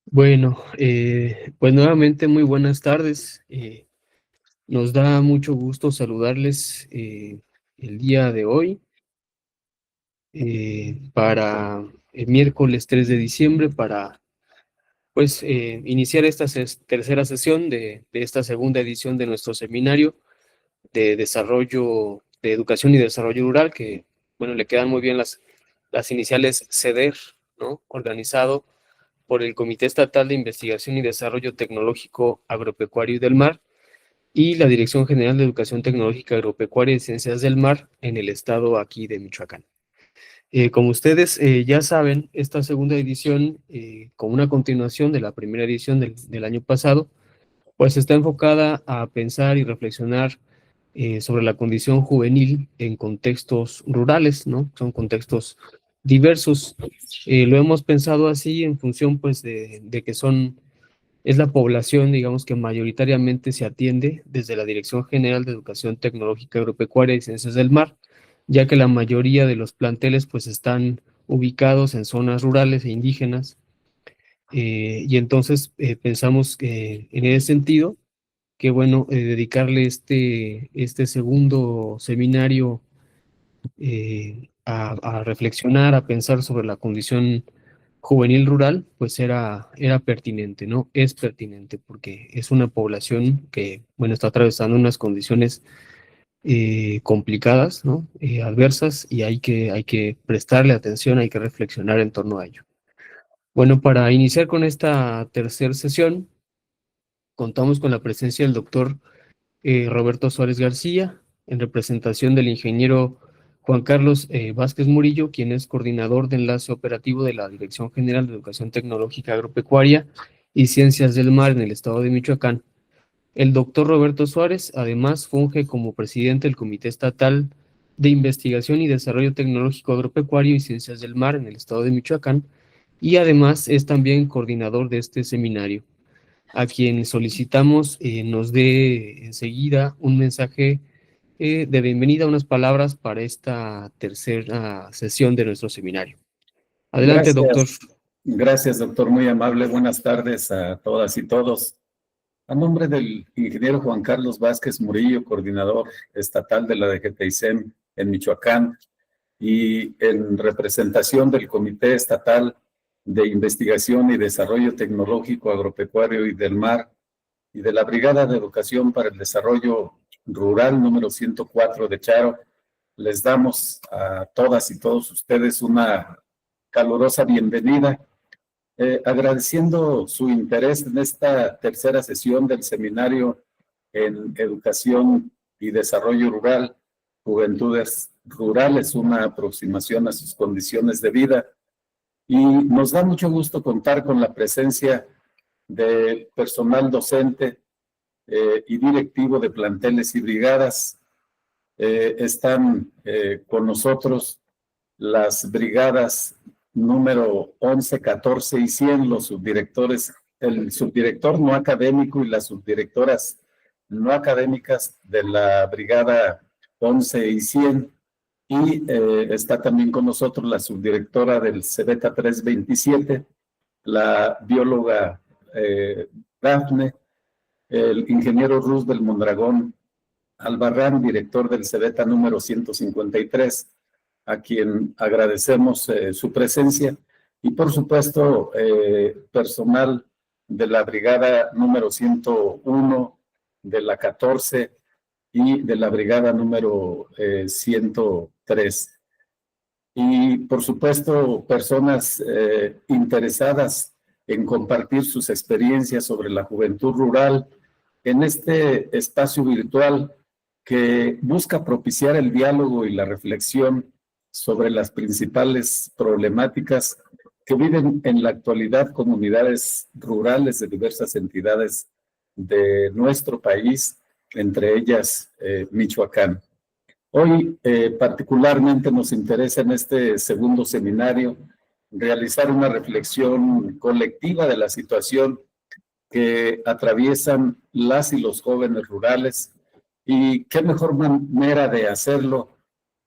Bueno, pues nuevamente muy buenas tardes. Nos da mucho gusto saludarles el día de hoy para el miércoles 3 de diciembre para pues iniciar esta tercera sesión de esta segunda edición de nuestro seminario de desarrollo, de educación y desarrollo rural, que bueno, le quedan muy bien las iniciales CEDER, ¿no? Organizado por el Comité Estatal de Investigación y Desarrollo Tecnológico Agropecuario y del Mar y la Dirección General de Educación Tecnológica Agropecuaria y Ciencias del Mar en el estado aquí de Michoacán. Como ustedes ya saben, esta segunda edición, como una continuación de la primera edición del año pasado, pues está enfocada a pensar y reflexionar sobre la condición juvenil en contextos rurales, ¿no? Son contextos diversos. Lo hemos pensado así en función, pues, de que es la población, digamos, que mayoritariamente se atiende desde la Dirección General de Educación Tecnológica Agropecuaria y Ciencias del Mar, ya que la mayoría de los planteles, pues, están ubicados en zonas rurales e indígenas. Y entonces pensamos que en ese sentido, que bueno, dedicarle este segundo seminario a reflexionar, a pensar sobre la condición juvenil rural, pues era pertinente, ¿no? Es pertinente porque es una población que, bueno, está atravesando unas condiciones complicadas, ¿no? Adversas, y hay que prestarle atención, hay que reflexionar en torno a ello. Bueno, para iniciar con esta tercera sesión, contamos con la presencia del doctor Roberto Suárez García, en representación del ingeniero Juan Carlos Vázquez Murillo, quien es coordinador de enlace operativo de la Dirección General de Educación Tecnológica Agropecuaria y Ciencias del Mar en el estado de Michoacán. El doctor Roberto Suárez, además, funge como presidente del Comité Estatal de Investigación y Desarrollo Tecnológico Agropecuario y Ciencias del Mar en el estado de Michoacán, y además es también coordinador de este seminario, a quien solicitamos nos dé enseguida un mensaje de bienvenida, unas palabras para esta tercera sesión de nuestro seminario. Adelante, doctor. Gracias, gracias, doctor, muy amable. Buenas tardes a todas y todos. A nombre del ingeniero Juan Carlos Vázquez Murillo, coordinador estatal de la DGTICEM en Michoacán, y en representación del Comité Estatal de Investigación y Desarrollo Tecnológico Agropecuario y del Mar y de la Brigada de Educación para el Desarrollo Rural número 104 de Charo, les damos a todas y todos ustedes una calurosa bienvenida, agradeciendo su interés en esta tercera sesión del seminario en Educación y Desarrollo Rural, Juventudes Rurales, una aproximación a sus condiciones de vida. Y nos da mucho gusto contar con la presencia de personal docente y directivo de planteles y brigadas. Están con nosotros las brigadas número 11, 14 y 100, los subdirectores, el subdirector no académico y las subdirectoras no académicas de la brigada 11 y 100. Y está también con nosotros la subdirectora del CEBETA 327, la bióloga Dafne, el ingeniero Ruz del Mondragón Albarrán, director del CEBETA número 153, a quien agradecemos su presencia, y por supuesto personal de la brigada número 101, de la 14 y de la brigada número 103. Y por supuesto personas interesadas en compartir sus experiencias sobre la juventud rural en este espacio virtual que busca propiciar el diálogo y la reflexión sobre las principales problemáticas que viven en la actualidad comunidades rurales de diversas entidades de nuestro país, entre ellas Michoacán. Hoy particularmente nos interesa en este segundo seminario realizar una reflexión colectiva de la situación que atraviesan las y los jóvenes rurales, y qué mejor manera de hacerlo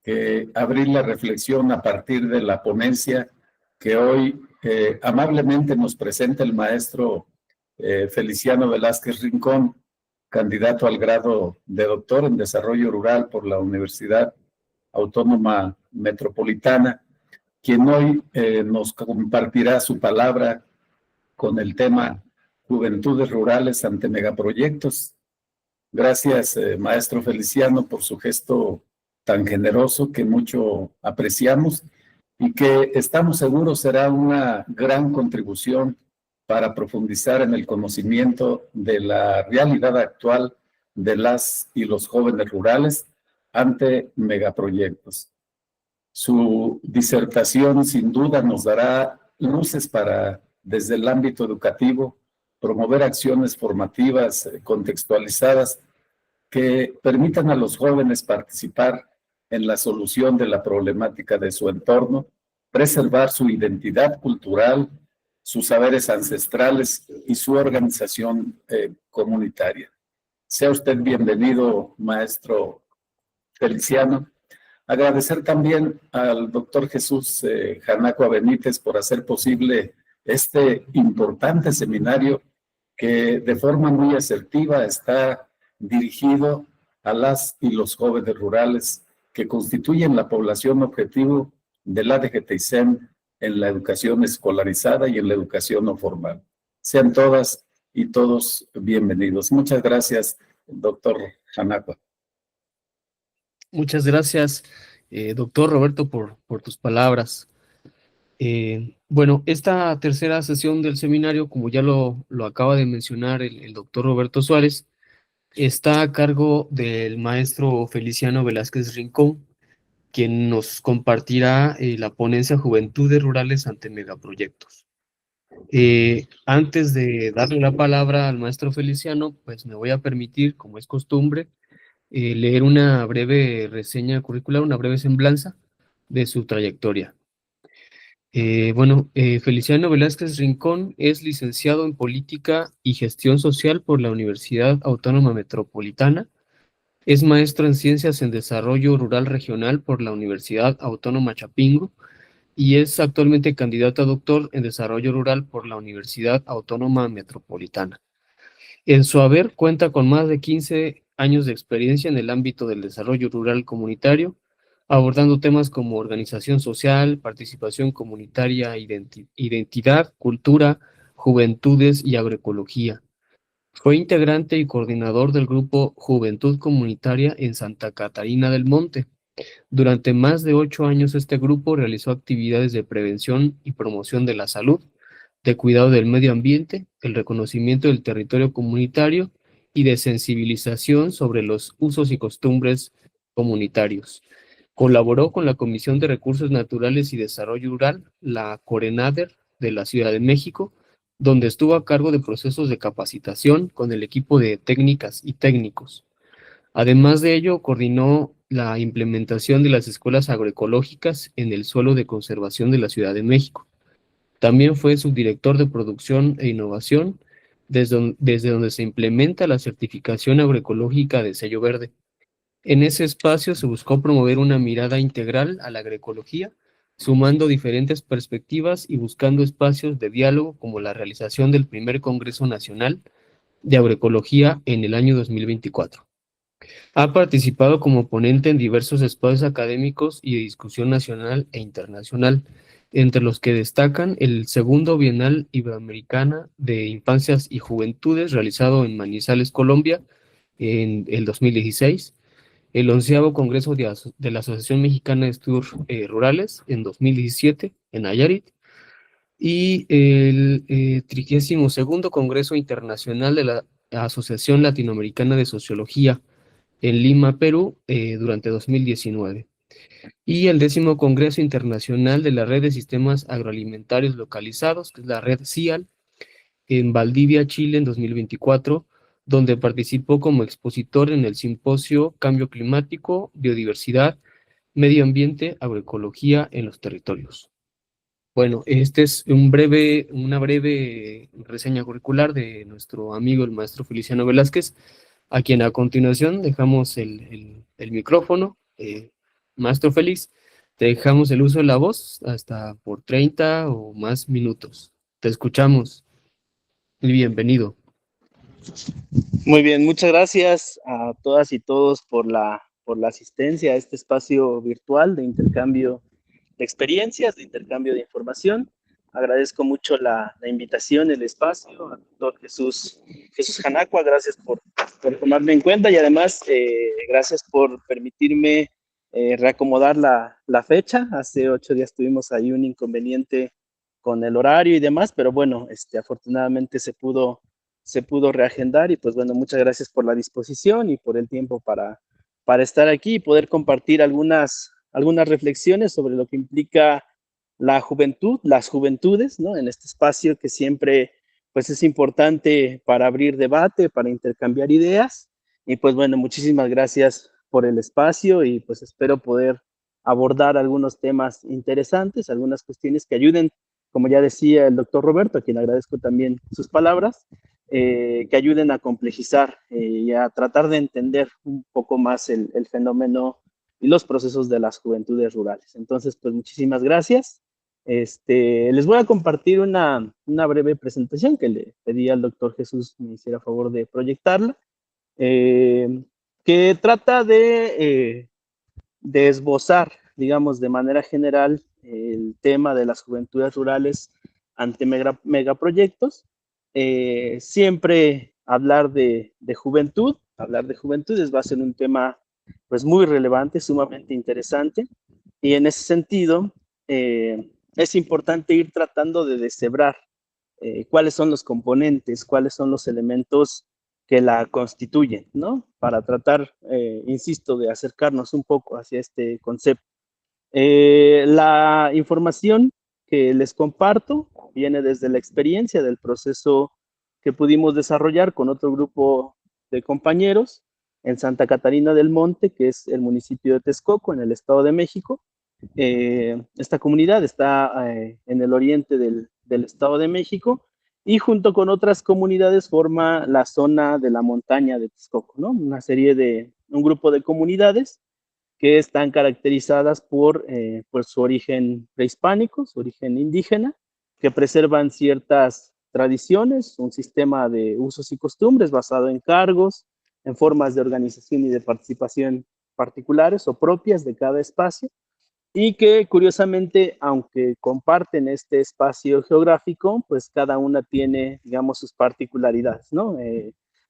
que abrir la reflexión a partir de la ponencia que hoy amablemente nos presenta el maestro Feliciano Velázquez Rincón, candidato al grado de doctor en Desarrollo Rural por la Universidad Autónoma Metropolitana, quien hoy nos compartirá su palabra con el tema Juventudes Rurales ante Megaproyectos. Gracias, maestro Feliciano, por su gesto tan generoso que mucho apreciamos y que estamos seguros será una gran contribución para profundizar en el conocimiento de la realidad actual de las y los jóvenes rurales ante megaproyectos. Su disertación sin duda nos dará luces para, desde el ámbito educativo, promover acciones formativas contextualizadas que permitan a los jóvenes participar en la solución de la problemática de su entorno, preservar su identidad cultural, sus saberes ancestrales y su organización comunitaria. Sea usted bienvenido, maestro Feliciano. Agradecer también al doctor Jesús Janacua Benítez por hacer posible este importante seminario que de forma muy asertiva está dirigido a las y los jóvenes rurales que constituyen la población objetivo de la DGTICEM en la educación escolarizada y en la educación no formal. Sean todas y todos bienvenidos. Muchas gracias, doctor Janacua. Muchas gracias, doctor Roberto, por tus palabras. Bueno, esta tercera sesión del seminario, como ya lo acaba de mencionar el doctor Roberto Suárez, está a cargo del maestro Feliciano Velázquez Rincón, quien nos compartirá la ponencia Juventudes Rurales ante Megaproyectos. Antes de darle la palabra al maestro Feliciano, pues me voy a permitir, como es costumbre, leer una breve reseña curricular, una breve semblanza de su trayectoria. Feliciano Velázquez Rincón es licenciado en Política y Gestión Social por la Universidad Autónoma Metropolitana. Es maestro en Ciencias en Desarrollo Rural Regional por la Universidad Autónoma Chapingo y es actualmente candidato a doctor en Desarrollo Rural por la Universidad Autónoma Metropolitana. En su haber cuenta con más de 15 años de experiencia en el ámbito del desarrollo rural comunitario, abordando temas como organización social, participación comunitaria, identidad, cultura, juventudes y agroecología. Fue integrante y coordinador del grupo Juventud Comunitaria en Santa Catarina del Monte. Durante más de 8 años este grupo realizó actividades de prevención y promoción de la salud, de cuidado del medio ambiente, el reconocimiento del territorio comunitario y de sensibilización sobre los usos y costumbres comunitarios. Colaboró con la Comisión de Recursos Naturales y Desarrollo Rural, la CORENADER de la Ciudad de México, donde estuvo a cargo de procesos de capacitación con el equipo de técnicas y técnicos. Además de ello, coordinó la implementación de las escuelas agroecológicas en el suelo de conservación de la Ciudad de México. También fue subdirector de producción e innovación, desde donde se implementa la certificación agroecológica de sello verde. En ese espacio se buscó promover una mirada integral a la agroecología, sumando diferentes perspectivas y buscando espacios de diálogo como la realización del primer Congreso Nacional de Agroecología en el año 2024. Ha participado como ponente en diversos espacios académicos y de discusión nacional e internacional, entre los que destacan el segundo Bienal Iberoamericana de Infancias y Juventudes realizado en Manizales, Colombia, en el 2016, el 11º Congreso de la Asociación Mexicana de Estudios Rurales en 2017 en Nayarit, y el 32º Congreso Internacional de la Asociación Latinoamericana de Sociología en Lima, Perú, durante 2019. Y el 10º Congreso Internacional de la Red de Sistemas Agroalimentarios Localizados, que es la red CIAL, en Valdivia, Chile, en 2024, donde participó como expositor en el simposio Cambio Climático, Biodiversidad, Medio Ambiente, Agroecología en los Territorios. Bueno, este es una breve reseña curricular de nuestro amigo el maestro Feliciano Velázquez, a quien a continuación dejamos el micrófono. Maestro Félix, Te dejamos el uso de la voz hasta por 30 o más minutos. Te escuchamos y bienvenido. Muy bien, muchas gracias a todas y todos por la asistencia a este espacio virtual de intercambio de experiencias, de intercambio de información. Agradezco mucho la invitación, el espacio, al doctor Jesús Janacua, gracias por tomarme en cuenta y además gracias por permitirme reacomodar la fecha. Hace 8 días tuvimos ahí un inconveniente con el horario y demás, pero bueno, afortunadamente se pudo reagendar y pues bueno, muchas gracias por la disposición y por el tiempo para estar aquí y poder compartir algunas reflexiones sobre lo que implica la juventud, las juventudes, ¿no? En este espacio que siempre pues es importante para abrir debate, para intercambiar ideas y pues bueno, muchísimas gracias por el espacio y pues espero poder abordar algunos temas interesantes, algunas cuestiones que ayuden, como ya decía el doctor Roberto, a quien agradezco también sus palabras, que ayuden a complejizar y a tratar de entender un poco más el fenómeno y los procesos de las juventudes rurales. Entonces, pues muchísimas gracias. Les voy a compartir una breve presentación que le pedí al doctor Jesús me hiciera favor de proyectarla, que trata de esbozar, digamos, de manera general el tema de las juventudes rurales ante megaproyectos. Siempre hablar de juventud, hablar de juventudes va a ser un tema pues muy relevante, sumamente interesante, y en ese sentido es importante ir tratando de deshebrar cuáles son los componentes, cuáles son los elementos que la constituyen, ¿no? Para tratar, insisto, de acercarnos un poco hacia este concepto. La información que les comparto viene desde la experiencia del proceso que pudimos desarrollar con otro grupo de compañeros en Santa Catarina del Monte, que es el municipio de Texcoco, en el Estado de México. Esta comunidad está en el oriente del Estado de México y junto con otras comunidades forma la zona de la montaña de Texcoco, ¿no? Un grupo de comunidades que están caracterizadas por su origen prehispánico, su origen indígena, que preservan ciertas tradiciones, un sistema de usos y costumbres basado en cargos, en formas de organización y de participación particulares o propias de cada espacio, y que curiosamente, aunque comparten este espacio geográfico, pues cada una tiene, digamos, sus particularidades, ¿no?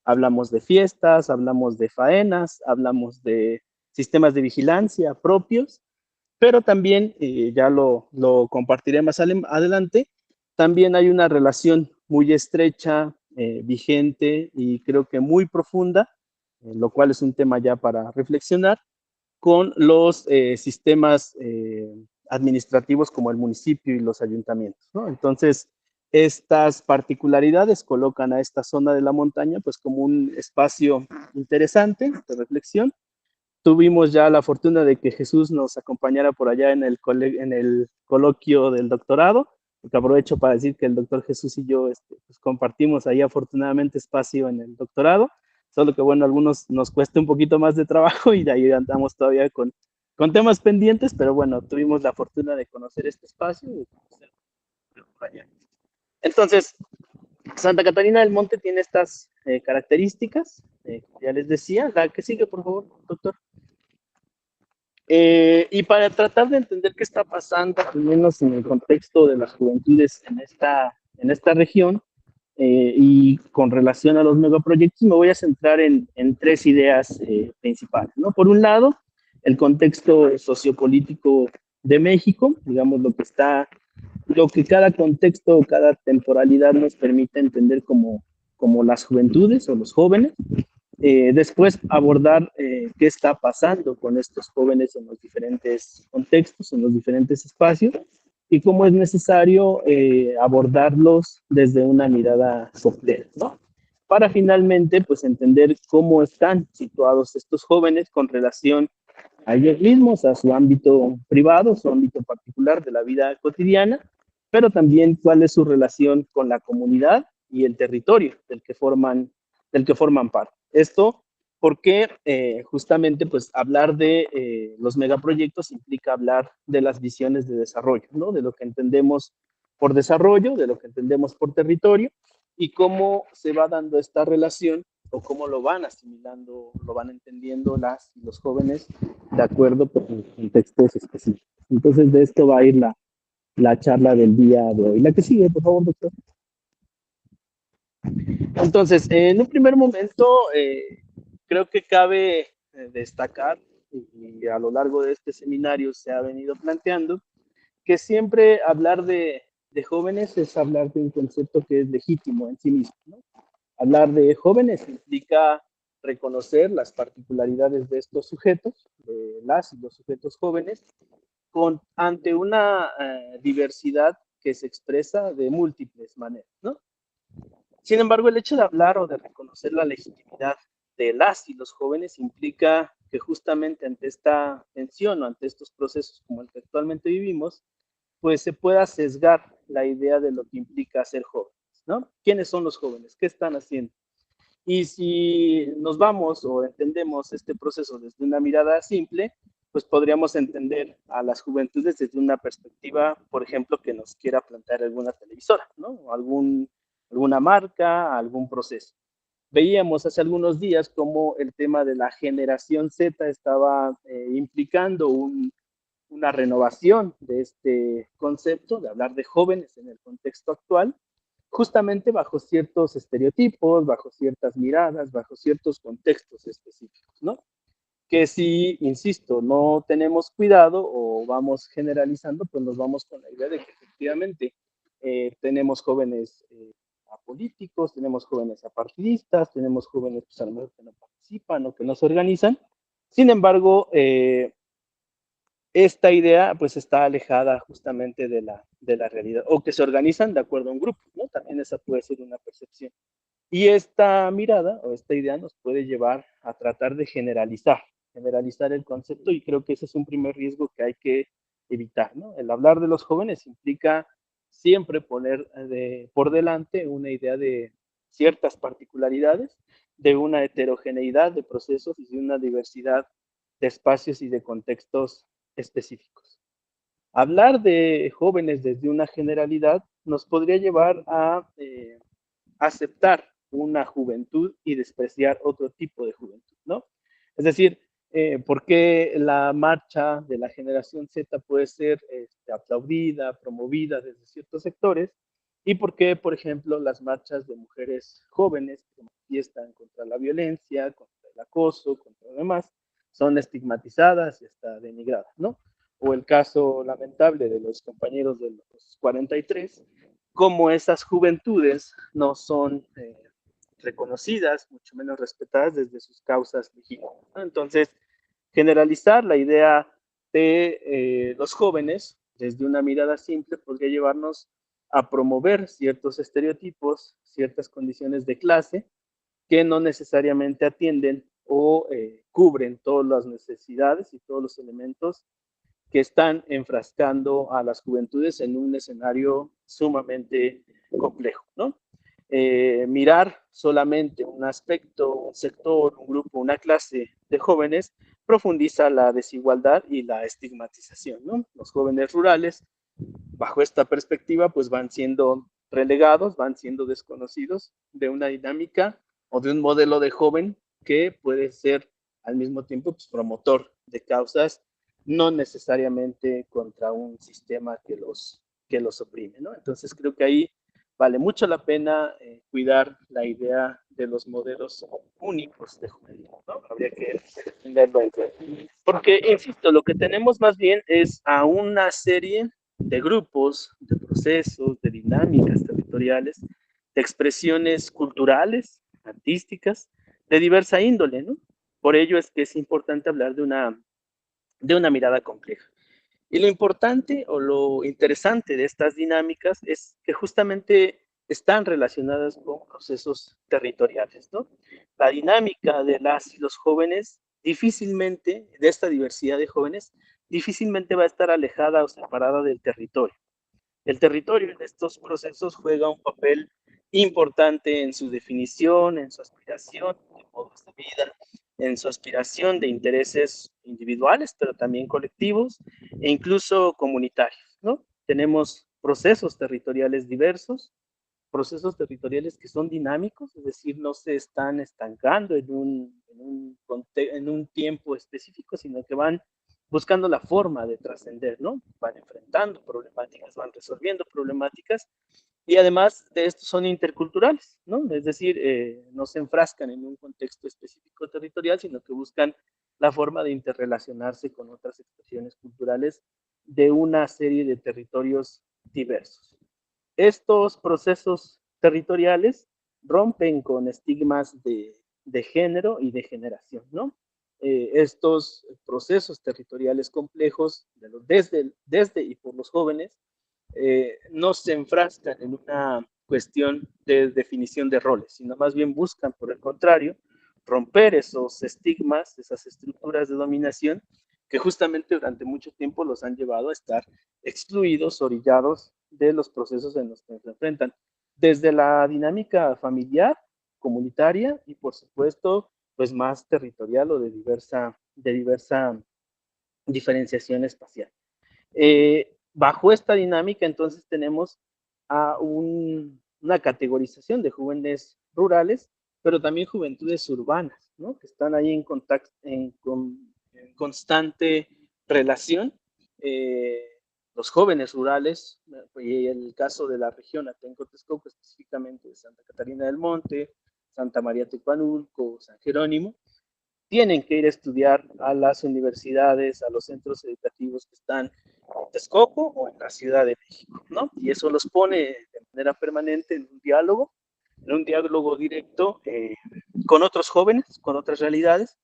Hablamos de fiestas, hablamos de faenas, hablamos de sistemas de vigilancia propios, pero también, ya lo compartiré más adelante, también hay una relación muy estrecha, vigente y creo que muy profunda, lo cual es un tema ya para reflexionar, con los sistemas administrativos como el municipio y los ayuntamientos, ¿no? Entonces, estas particularidades colocan a esta zona de la montaña pues como un espacio interesante de reflexión. Tuvimos ya la fortuna de que Jesús nos acompañara por allá en el coloquio del doctorado, porque aprovecho para decir que el doctor Jesús y yo pues compartimos ahí afortunadamente espacio en el doctorado, solo que bueno, a algunos nos cuesta un poquito más de trabajo y de ahí andamos todavía con temas pendientes, pero bueno, tuvimos la fortuna de conocer este espacio y conocer por allá. Entonces, Santa Catarina del Monte tiene estas características, como ya les decía. La que sigue, por favor, doctor. Y para tratar de entender qué está pasando, al menos en el contexto de las juventudes en esta región, y con relación a los megaproyectos, me voy a centrar en 3 ideas principales, ¿no? Por un lado, el contexto sociopolítico de México, digamos lo que cada contexto o cada temporalidad nos permite entender como las juventudes o los jóvenes. Después abordar qué está pasando con estos jóvenes en los diferentes contextos, en los diferentes espacios, y cómo es necesario abordarlos desde una mirada completa, ¿no? Para finalmente, pues, entender cómo están situados estos jóvenes con relación a ellos mismos, a su ámbito privado, su ámbito particular de la vida cotidiana, pero también cuál es su relación con la comunidad y el territorio del que forman parte. Esto porque justamente pues hablar de los megaproyectos implica hablar de las visiones de desarrollo, ¿no? De lo que entendemos por desarrollo, de lo que entendemos por territorio y cómo se va dando esta relación o cómo lo van asimilando, lo van entendiendo las y los jóvenes de acuerdo con contextos específicos. Entonces de esto va a ir la charla del día de hoy. La que sigue, por favor, doctor. Entonces, en un primer momento, creo que cabe destacar, y a lo largo de este seminario se ha venido planteando, que siempre hablar de jóvenes es hablar de un concepto que es legítimo en sí mismo, ¿no? Hablar de jóvenes implica reconocer las particularidades de estos sujetos, de las y los sujetos jóvenes, ante una diversidad que se expresa de múltiples maneras, ¿no? Sin embargo, el hecho de hablar o de reconocer la legitimidad de las y los jóvenes implica que justamente ante esta tensión o ante estos procesos como el que actualmente vivimos, pues se pueda sesgar la idea de lo que implica ser jóvenes, ¿no? ¿Quiénes son los jóvenes? ¿Qué están haciendo? Y si nos vamos o entendemos este proceso desde una mirada simple, pues podríamos entender a las juventudes desde una perspectiva, por ejemplo, que nos quiera plantear alguna televisora, ¿no? O alguna marca, algún proceso. Veíamos hace algunos días cómo el tema de la generación Z estaba implicando una renovación de este concepto, de hablar de jóvenes en el contexto actual, justamente bajo ciertos estereotipos, bajo ciertas miradas, bajo ciertos contextos específicos, ¿no? Que si, insisto, no tenemos cuidado o vamos generalizando, pues nos vamos con la idea de que efectivamente tenemos jóvenes apolíticos, tenemos jóvenes apartidistas, tenemos jóvenes pues, a lo mejor que no participan o que no se organizan. Sin embargo, esta idea pues está alejada justamente de la realidad, o que se organizan de acuerdo a un grupo, ¿no? También esa puede ser una percepción. Y esta mirada o esta idea nos puede llevar a tratar de generalizar el concepto, y creo que ese es un primer riesgo que hay que evitar, ¿no? El hablar de los jóvenes implica siempre poner por delante una idea de ciertas particularidades, de una heterogeneidad de procesos y de una diversidad de espacios y de contextos específicos. Hablar de jóvenes desde una generalidad nos podría llevar a aceptar una juventud y despreciar otro tipo de juventud, ¿no? Es decir, ¿por qué la marcha de la generación Z puede ser aplaudida, promovida desde ciertos sectores? ¿Y por qué, por ejemplo, las marchas de mujeres jóvenes que manifiestan contra la violencia, contra el acoso, contra lo demás, son estigmatizadas y hasta denigradas, ¿no? O el caso lamentable de los compañeros de los 43, cómo esas juventudes no son reconocidas, mucho menos respetadas desde sus causas legítimas, ¿no? Entonces, generalizar la idea de los jóvenes desde una mirada simple podría llevarnos a promover ciertos estereotipos, ciertas condiciones de clase que no necesariamente atienden o cubren todas las necesidades y todos los elementos que están enfrascando a las juventudes en un escenario sumamente complejo, ¿no? Mirar solamente un aspecto, un sector, un grupo, una clase de jóvenes profundiza la desigualdad y la estigmatización, ¿no? Los jóvenes rurales, bajo esta perspectiva, pues van siendo relegados, van siendo desconocidos de una dinámica o de un modelo de joven que puede ser al mismo tiempo pues, promotor de causas, no necesariamente contra un sistema que los oprime, ¿no? Entonces creo que ahí vale mucho la pena cuidar la idea de los modelos únicos de juventud, ¿no? Habría que tenerlo en cuenta. Porque, insisto, lo que tenemos más bien es a una serie de grupos, de procesos, de dinámicas territoriales, de expresiones culturales, artísticas, de diversa índole, ¿no? Por ello es que es importante hablar de una mirada compleja. Y lo importante o lo interesante de estas dinámicas es que justamente están relacionadas con procesos territoriales, ¿no? La dinámica de las y los jóvenes difícilmente, de esta diversidad de jóvenes, difícilmente va a estar alejada o separada del territorio. El territorio en estos procesos juega un papel importante en su definición, en su aspiración, en modos de vida, en su aspiración de intereses individuales, pero también colectivos e incluso comunitarios, ¿no? Tenemos procesos territoriales diversos, procesos territoriales que son dinámicos, es decir, no se están estancando en un tiempo específico, sino que van buscando la forma de trascender, ¿no? Van enfrentando problemáticas, van resolviendo problemáticas, y además de esto son interculturales, ¿no? Es decir, no se enfrascan en un contexto específico territorial, sino que buscan la forma de interrelacionarse con otras expresiones culturales de una serie de territorios diversos. Estos procesos territoriales rompen con estigmas de género y de generación, ¿no? Estos procesos territoriales complejos, desde y por los jóvenes, no se enfrascan en una cuestión de definición de roles, sino más bien buscan, por el contrario, romper esos estigmas, esas estructuras de dominación que justamente durante mucho tiempo los han llevado a estar excluidos, orillados de los procesos en los que se enfrentan, desde la dinámica familiar, comunitaria y por supuesto, pues más territorial o de diversa diferenciación espacial. Bajo esta dinámica, entonces, tenemos a una categorización de jóvenes rurales, pero también juventudes urbanas, ¿no? Que están ahí en constante relación. Los jóvenes rurales, y en el caso de la región Atenco-Texcoco, específicamente de Santa Catarina del Monte, Santa María Tecuanulco, San Jerónimo, tienen que ir a estudiar a las universidades, a los centros educativos que están en Texcoco o en la Ciudad de México, ¿no? Y eso los pone de manera permanente en un diálogo directo con otros jóvenes, con otras realidades.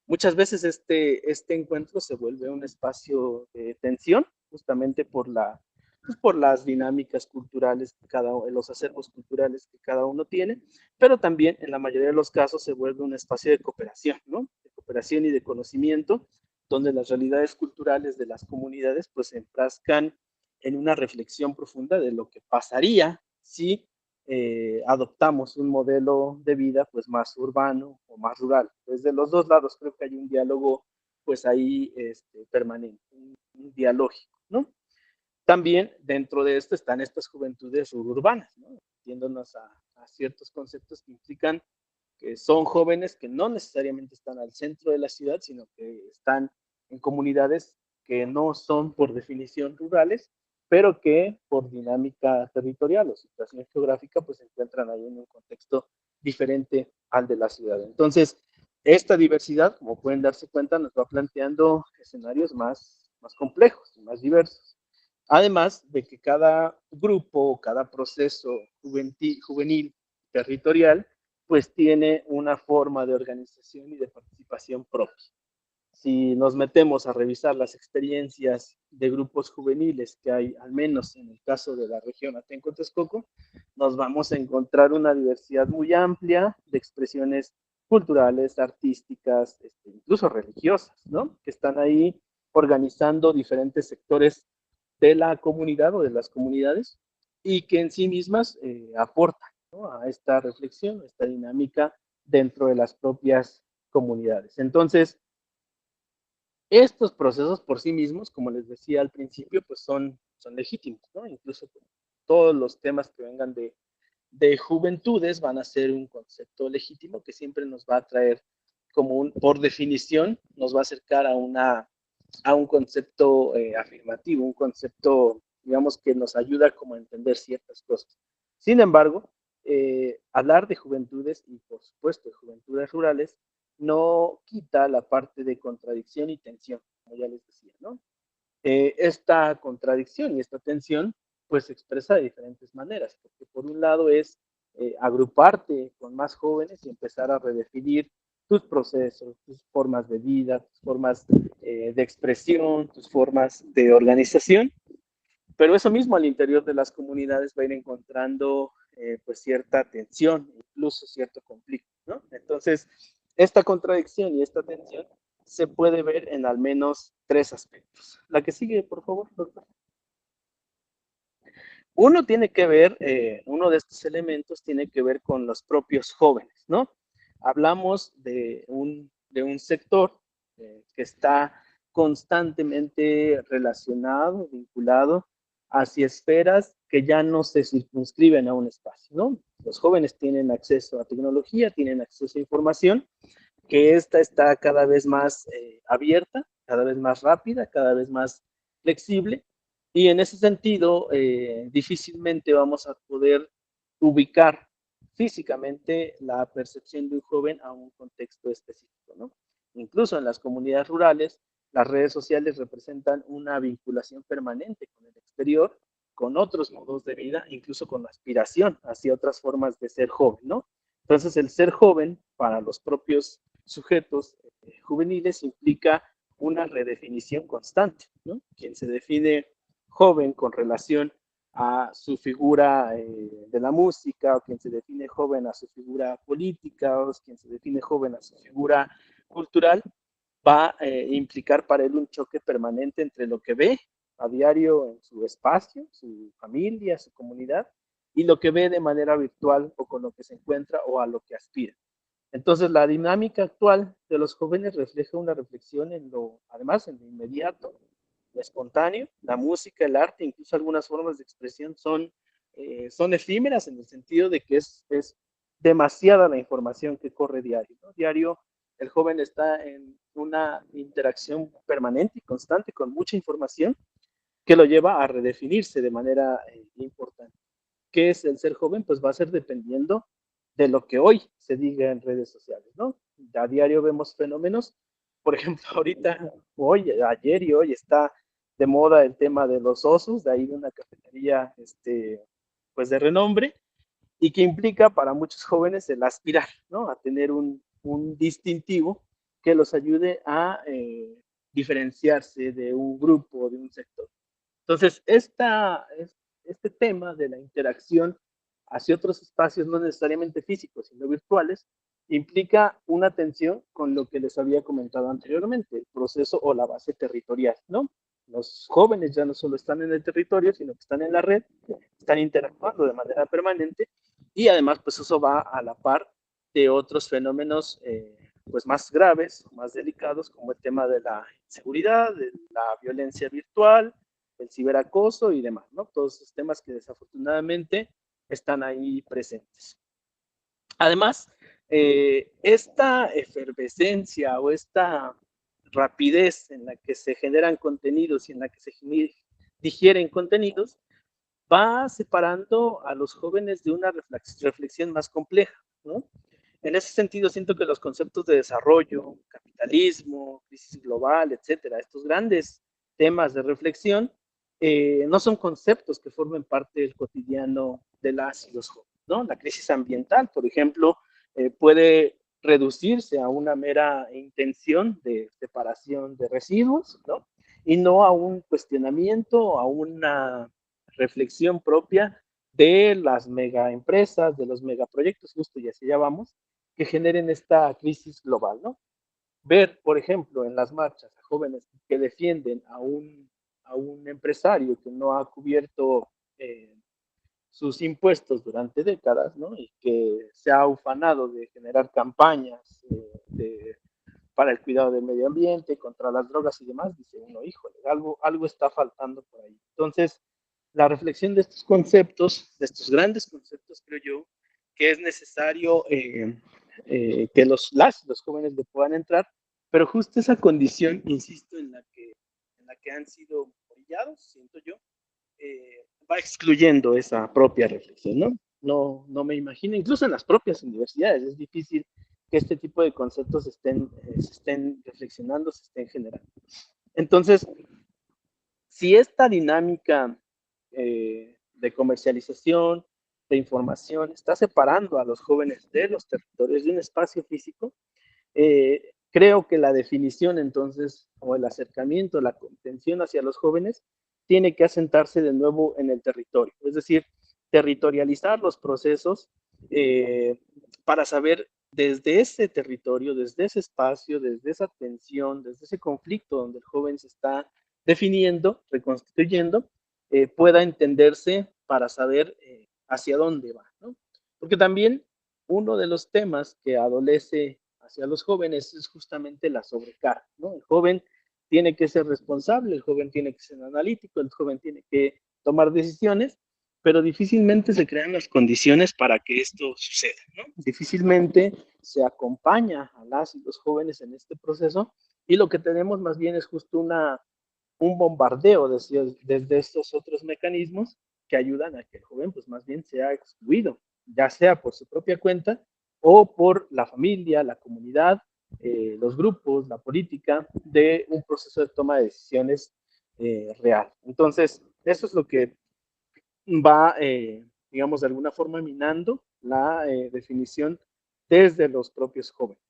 Muchas veces este encuentro se vuelve un espacio de tensión, justamente por las dinámicas culturales, los acervos culturales que cada uno tiene, pero también en la mayoría de los casos se vuelve un espacio de cooperación, ¿no? De cooperación y de conocimiento, donde las realidades culturales de las comunidades pues se enfrascan en una reflexión profunda de lo que pasaría si adoptamos un modelo de vida pues más urbano o más rural. Desde los dos lados creo que hay un diálogo pues ahí permanente, un dialógico, ¿no? También dentro de esto están estas juventudes urbanas, ¿no? Metiéndonos a ciertos conceptos que implican que son jóvenes que no necesariamente están al centro de la ciudad, sino que están en comunidades que no son por definición rurales, pero que por dinámica territorial o situación geográfica, pues se encuentran ahí en un contexto diferente al de la ciudad. Entonces, esta diversidad, como pueden darse cuenta, nos va planteando escenarios más complejos y más diversos. Además de que cada grupo, cada proceso juvenil territorial, pues tiene una forma de organización y de participación propia. Si nos metemos a revisar las experiencias de grupos juveniles que hay, al menos en el caso de la región Atenco-Texcoco, nos vamos a encontrar una diversidad muy amplia de expresiones culturales, artísticas, incluso religiosas, ¿no? Que están ahí organizando diferentes sectores de la comunidad o de las comunidades y que en sí mismas aportan, ¿no? A esta reflexión, a esta dinámica dentro de las propias comunidades. Entonces, estos procesos por sí mismos, como les decía al principio, pues son legítimos, ¿no? Incluso todos los temas que vengan de juventudes van a ser un concepto legítimo que siempre nos va a traer como por definición, nos va a acercar a un concepto afirmativo, un concepto, digamos, que nos ayuda como a entender ciertas cosas. Sin embargo, hablar de juventudes y, por supuesto, de juventudes rurales, no quita la parte de contradicción y tensión, como ya les decía, ¿no? Esta contradicción y esta tensión, pues se expresa de diferentes maneras, porque por un lado es agruparte con más jóvenes y empezar a redefinir tus procesos, tus formas de vida, tus formas de expresión, tus formas de organización, pero eso mismo al interior de las comunidades va a ir encontrando pues cierta tensión, incluso cierto conflicto, ¿no? Entonces, esta contradicción y esta tensión se puede ver en al menos tres aspectos. La que sigue, por favor, doctor. Uno tiene que ver, uno de estos elementos tiene que ver con los propios jóvenes, ¿no? Hablamos de un de un sector que está constantemente relacionado, vinculado hacia esferas que ya no se circunscriben a un espacio, ¿no? Los jóvenes tienen acceso a tecnología, tienen acceso a información, que esta está cada vez más abierta, cada vez más rápida, cada vez más flexible, y en ese sentido difícilmente vamos a poder ubicar físicamente la percepción de un joven a un contexto específico, ¿no? Incluso en las comunidades rurales, las redes sociales representan una vinculación permanente con el exterior, con otros modos de vida, incluso con la aspiración hacia otras formas de ser joven, ¿no? Entonces, el ser joven para los propios sujetos juveniles implica una redefinición constante, ¿no? Quien se define joven con relación a su figura de la música, o quien se define joven a su figura política, o quien se define joven a su figura cultural, va a implicar para él un choque permanente entre lo que ve a diario en su espacio, su familia, su comunidad, y lo que ve de manera virtual o con lo que se encuentra o a lo que aspira. Entonces, la dinámica actual de los jóvenes refleja una reflexión en lo, además, en lo inmediato, lo espontáneo, la música, el arte, incluso algunas formas de expresión son efímeras en el sentido de que es demasiada la información que corre diario, ¿no? Diario, el joven está en una interacción permanente y constante con mucha información que lo lleva a redefinirse de manera importante. ¿Qué es el ser joven? Pues va a ser dependiendo de lo que hoy se diga en redes sociales, ¿no? A diario vemos fenómenos, por ejemplo, ahorita, hoy, ayer y hoy está de moda el tema de los osos, de ahí de una cafetería, pues de renombre, y que implica para muchos jóvenes el aspirar, ¿no? A tener un distintivo que los ayude a diferenciarse de un grupo, de un sector. Entonces, este tema de la interacción hacia otros espacios, no necesariamente físicos, sino virtuales, implica una tensión con lo que les había comentado anteriormente, el proceso o la base territorial, ¿no? Los jóvenes ya no solo están en el territorio, sino que están en la red, están interactuando de manera permanente y además, pues eso va a la par de otros fenómenos pues más graves, más delicados, como el tema de la inseguridad, de la violencia virtual, el ciberacoso y demás, ¿no? Todos esos temas que desafortunadamente están ahí presentes. Además, esta efervescencia o esta rapidez en la que se generan contenidos y en la que se digieren contenidos va separando a los jóvenes de una reflexión más compleja, ¿no? En ese sentido, siento que los conceptos de desarrollo, capitalismo, crisis global, etcétera, estos grandes temas de reflexión, no son conceptos que formen parte del cotidiano de las y los jóvenes, ¿no? La crisis ambiental, por ejemplo, puede reducirse a una mera intención de separación de residuos, ¿no? Y no a un cuestionamiento, a una reflexión propia de las megaempresas, de los megaproyectos, justo y así ya vamos, que generen esta crisis global, ¿no? Ver, por ejemplo, en las marchas a jóvenes que defienden a un empresario que no ha cubierto sus impuestos durante décadas, ¿no? Y que se ha ufanado de generar campañas para el cuidado del medio ambiente, contra las drogas y demás, dice uno, híjole, algo está faltando por ahí. Entonces, la reflexión de estos conceptos, de estos grandes conceptos, creo yo, que es necesario que los jóvenes le puedan entrar, pero justo esa condición, insisto, en la que han sido brillados, siento yo, va excluyendo esa propia reflexión, ¿no? No me imagino, incluso en las propias universidades, es difícil que este tipo de conceptos se estén reflexionando, se estén generando. Entonces, si esta dinámica de comercialización, de información, está separando a los jóvenes de los territorios de un espacio físico, creo que la definición entonces, o el acercamiento, la contención hacia los jóvenes, tiene que asentarse de nuevo en el territorio, es decir, territorializar los procesos para saber desde ese territorio, desde ese espacio, desde esa tensión, desde ese conflicto donde el joven se está definiendo, reconstituyendo, pueda entenderse para saber hacia dónde va, ¿no? Porque también uno de los temas que adolece hacia los jóvenes es justamente la sobrecarga, ¿no? El joven tiene que ser responsable, el joven tiene que ser analítico, el joven tiene que tomar decisiones, pero difícilmente se crean las condiciones para que esto suceda, ¿no? Difícilmente se acompaña a las y los jóvenes en este proceso, y lo que tenemos más bien es justo un bombardeo desde estos otros mecanismos que ayudan a que el joven pues más bien sea excluido, ya sea por su propia cuenta o por la familia, la comunidad, los grupos, la política, de un proceso de toma de decisiones real. Entonces, eso es lo que va, digamos, de alguna forma minando la definición desde los propios jóvenes.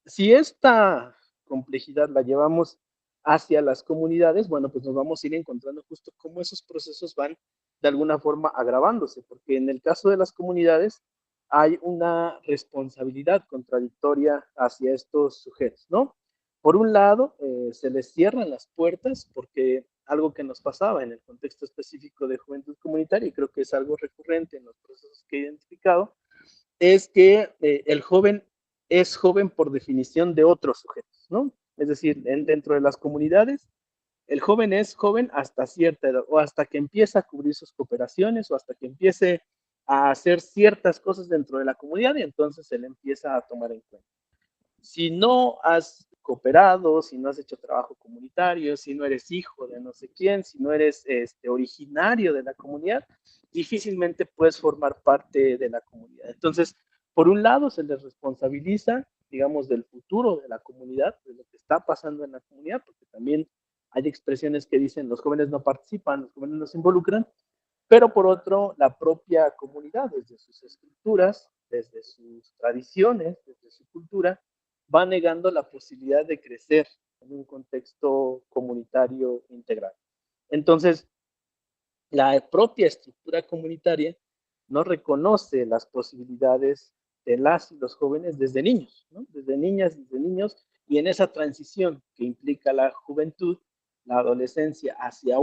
Si esta complejidad la llevamos hacia las comunidades, bueno, pues nos vamos a ir encontrando justo cómo esos procesos van de alguna forma agravándose, porque en el caso de las comunidades hay una responsabilidad contradictoria hacia estos sujetos, ¿no? Por un lado, se les cierran las puertas porque algo que nos pasaba en el contexto específico de juventud comunitaria, y creo que es algo recurrente en los procesos que he identificado, es que el joven es joven por definición de otros sujetos, ¿no? Es decir, dentro de las comunidades, el joven es joven hasta cierta edad, o hasta que empieza a cubrir sus cooperaciones, o hasta que empiece a hacer ciertas cosas dentro de la comunidad, y entonces se le empieza a tomar en cuenta. Si no has cooperado, si no has hecho trabajo comunitario, si no eres hijo de no sé quién, si no eres originario de la comunidad, difícilmente puedes formar parte de la comunidad. Entonces, por un lado, se les responsabiliza, digamos, del futuro de la comunidad, de lo que está pasando en la comunidad, porque también hay expresiones que dicen los jóvenes no participan, los jóvenes no se involucran, pero por otro, la propia comunidad, desde sus estructuras, desde sus tradiciones, desde su cultura, va negando la posibilidad de crecer en un contexto comunitario integral. Entonces, la propia estructura comunitaria no reconoce las posibilidades de las y los jóvenes desde niños, ¿no? Desde niñas, desde niños, y en esa transición que implica la juventud, la adolescencia, hacia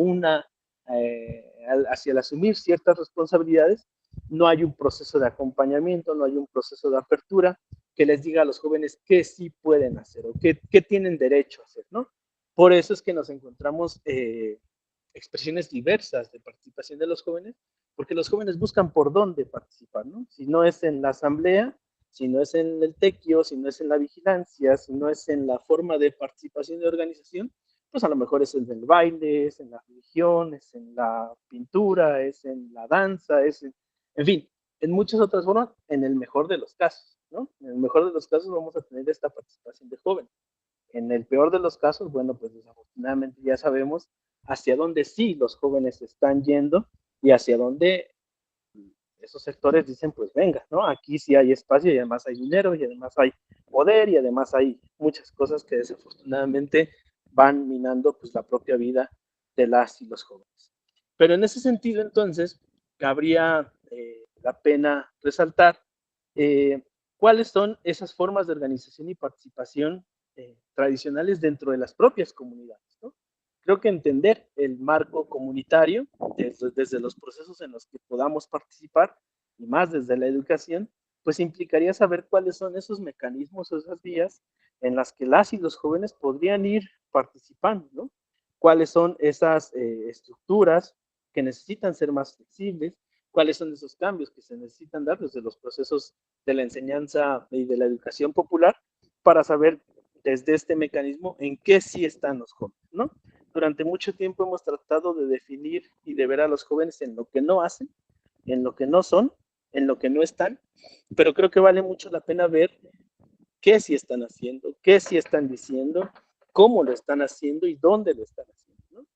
el asumir ciertas responsabilidades, no hay un proceso de acompañamiento, no hay un proceso de apertura que les diga a los jóvenes qué sí pueden hacer o qué tienen derecho a hacer, ¿no? Por eso es que nos encontramos expresiones diversas de participación de los jóvenes, porque los jóvenes buscan por dónde participar, ¿no? Si no es en la asamblea, si no es en el tequio, si no es en la vigilancia, si no es en la forma de participación de organización, pues a lo mejor es en el baile, es en la religión, es en la pintura, es en la danza, en fin, en muchas otras formas, en el mejor de los casos, ¿no? En el mejor de los casos vamos a tener esta participación de jóvenes. En el peor de los casos, bueno, pues desafortunadamente ya sabemos hacia dónde sí los jóvenes están yendo y hacia dónde esos sectores dicen, pues venga, ¿no? Aquí sí hay espacio y además hay dinero y además hay poder y además hay muchas cosas que desafortunadamente van minando pues la propia vida de las y los jóvenes. Pero en ese sentido, entonces, cabría la pena resaltar cuáles son esas formas de organización y participación tradicionales dentro de las propias comunidades, ¿no? Creo que entender el marco comunitario desde los procesos en los que podamos participar y más desde la educación, pues implicaría saber cuáles son esos mecanismos o esas vías en las que las y los jóvenes podrían ir participando, ¿no? Cuáles son esas estructuras que necesitan ser más flexibles, cuáles son esos cambios que se necesitan dar desde los procesos de la enseñanza y de la educación popular para saber desde este mecanismo en qué sí están los jóvenes, ¿no? Durante mucho tiempo hemos tratado de definir y de ver a los jóvenes en lo que no hacen, en lo que no son, en lo que no están, pero creo que vale mucho la pena ver qué sí están haciendo, qué sí están diciendo, cómo lo están haciendo y dónde lo están haciendo, ¿no?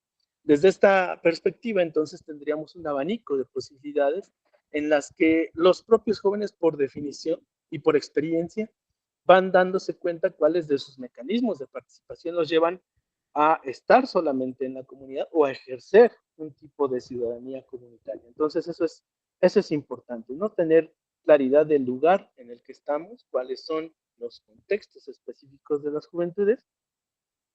Desde esta perspectiva, entonces, tendríamos un abanico de posibilidades en las que los propios jóvenes, por definición y por experiencia, van dándose cuenta cuáles de sus mecanismos de participación los llevan a estar solamente en la comunidad o a ejercer un tipo de ciudadanía comunitaria. Entonces, eso es importante, ¿no? Tener claridad del lugar en el que estamos, cuáles son los contextos específicos de las juventudes,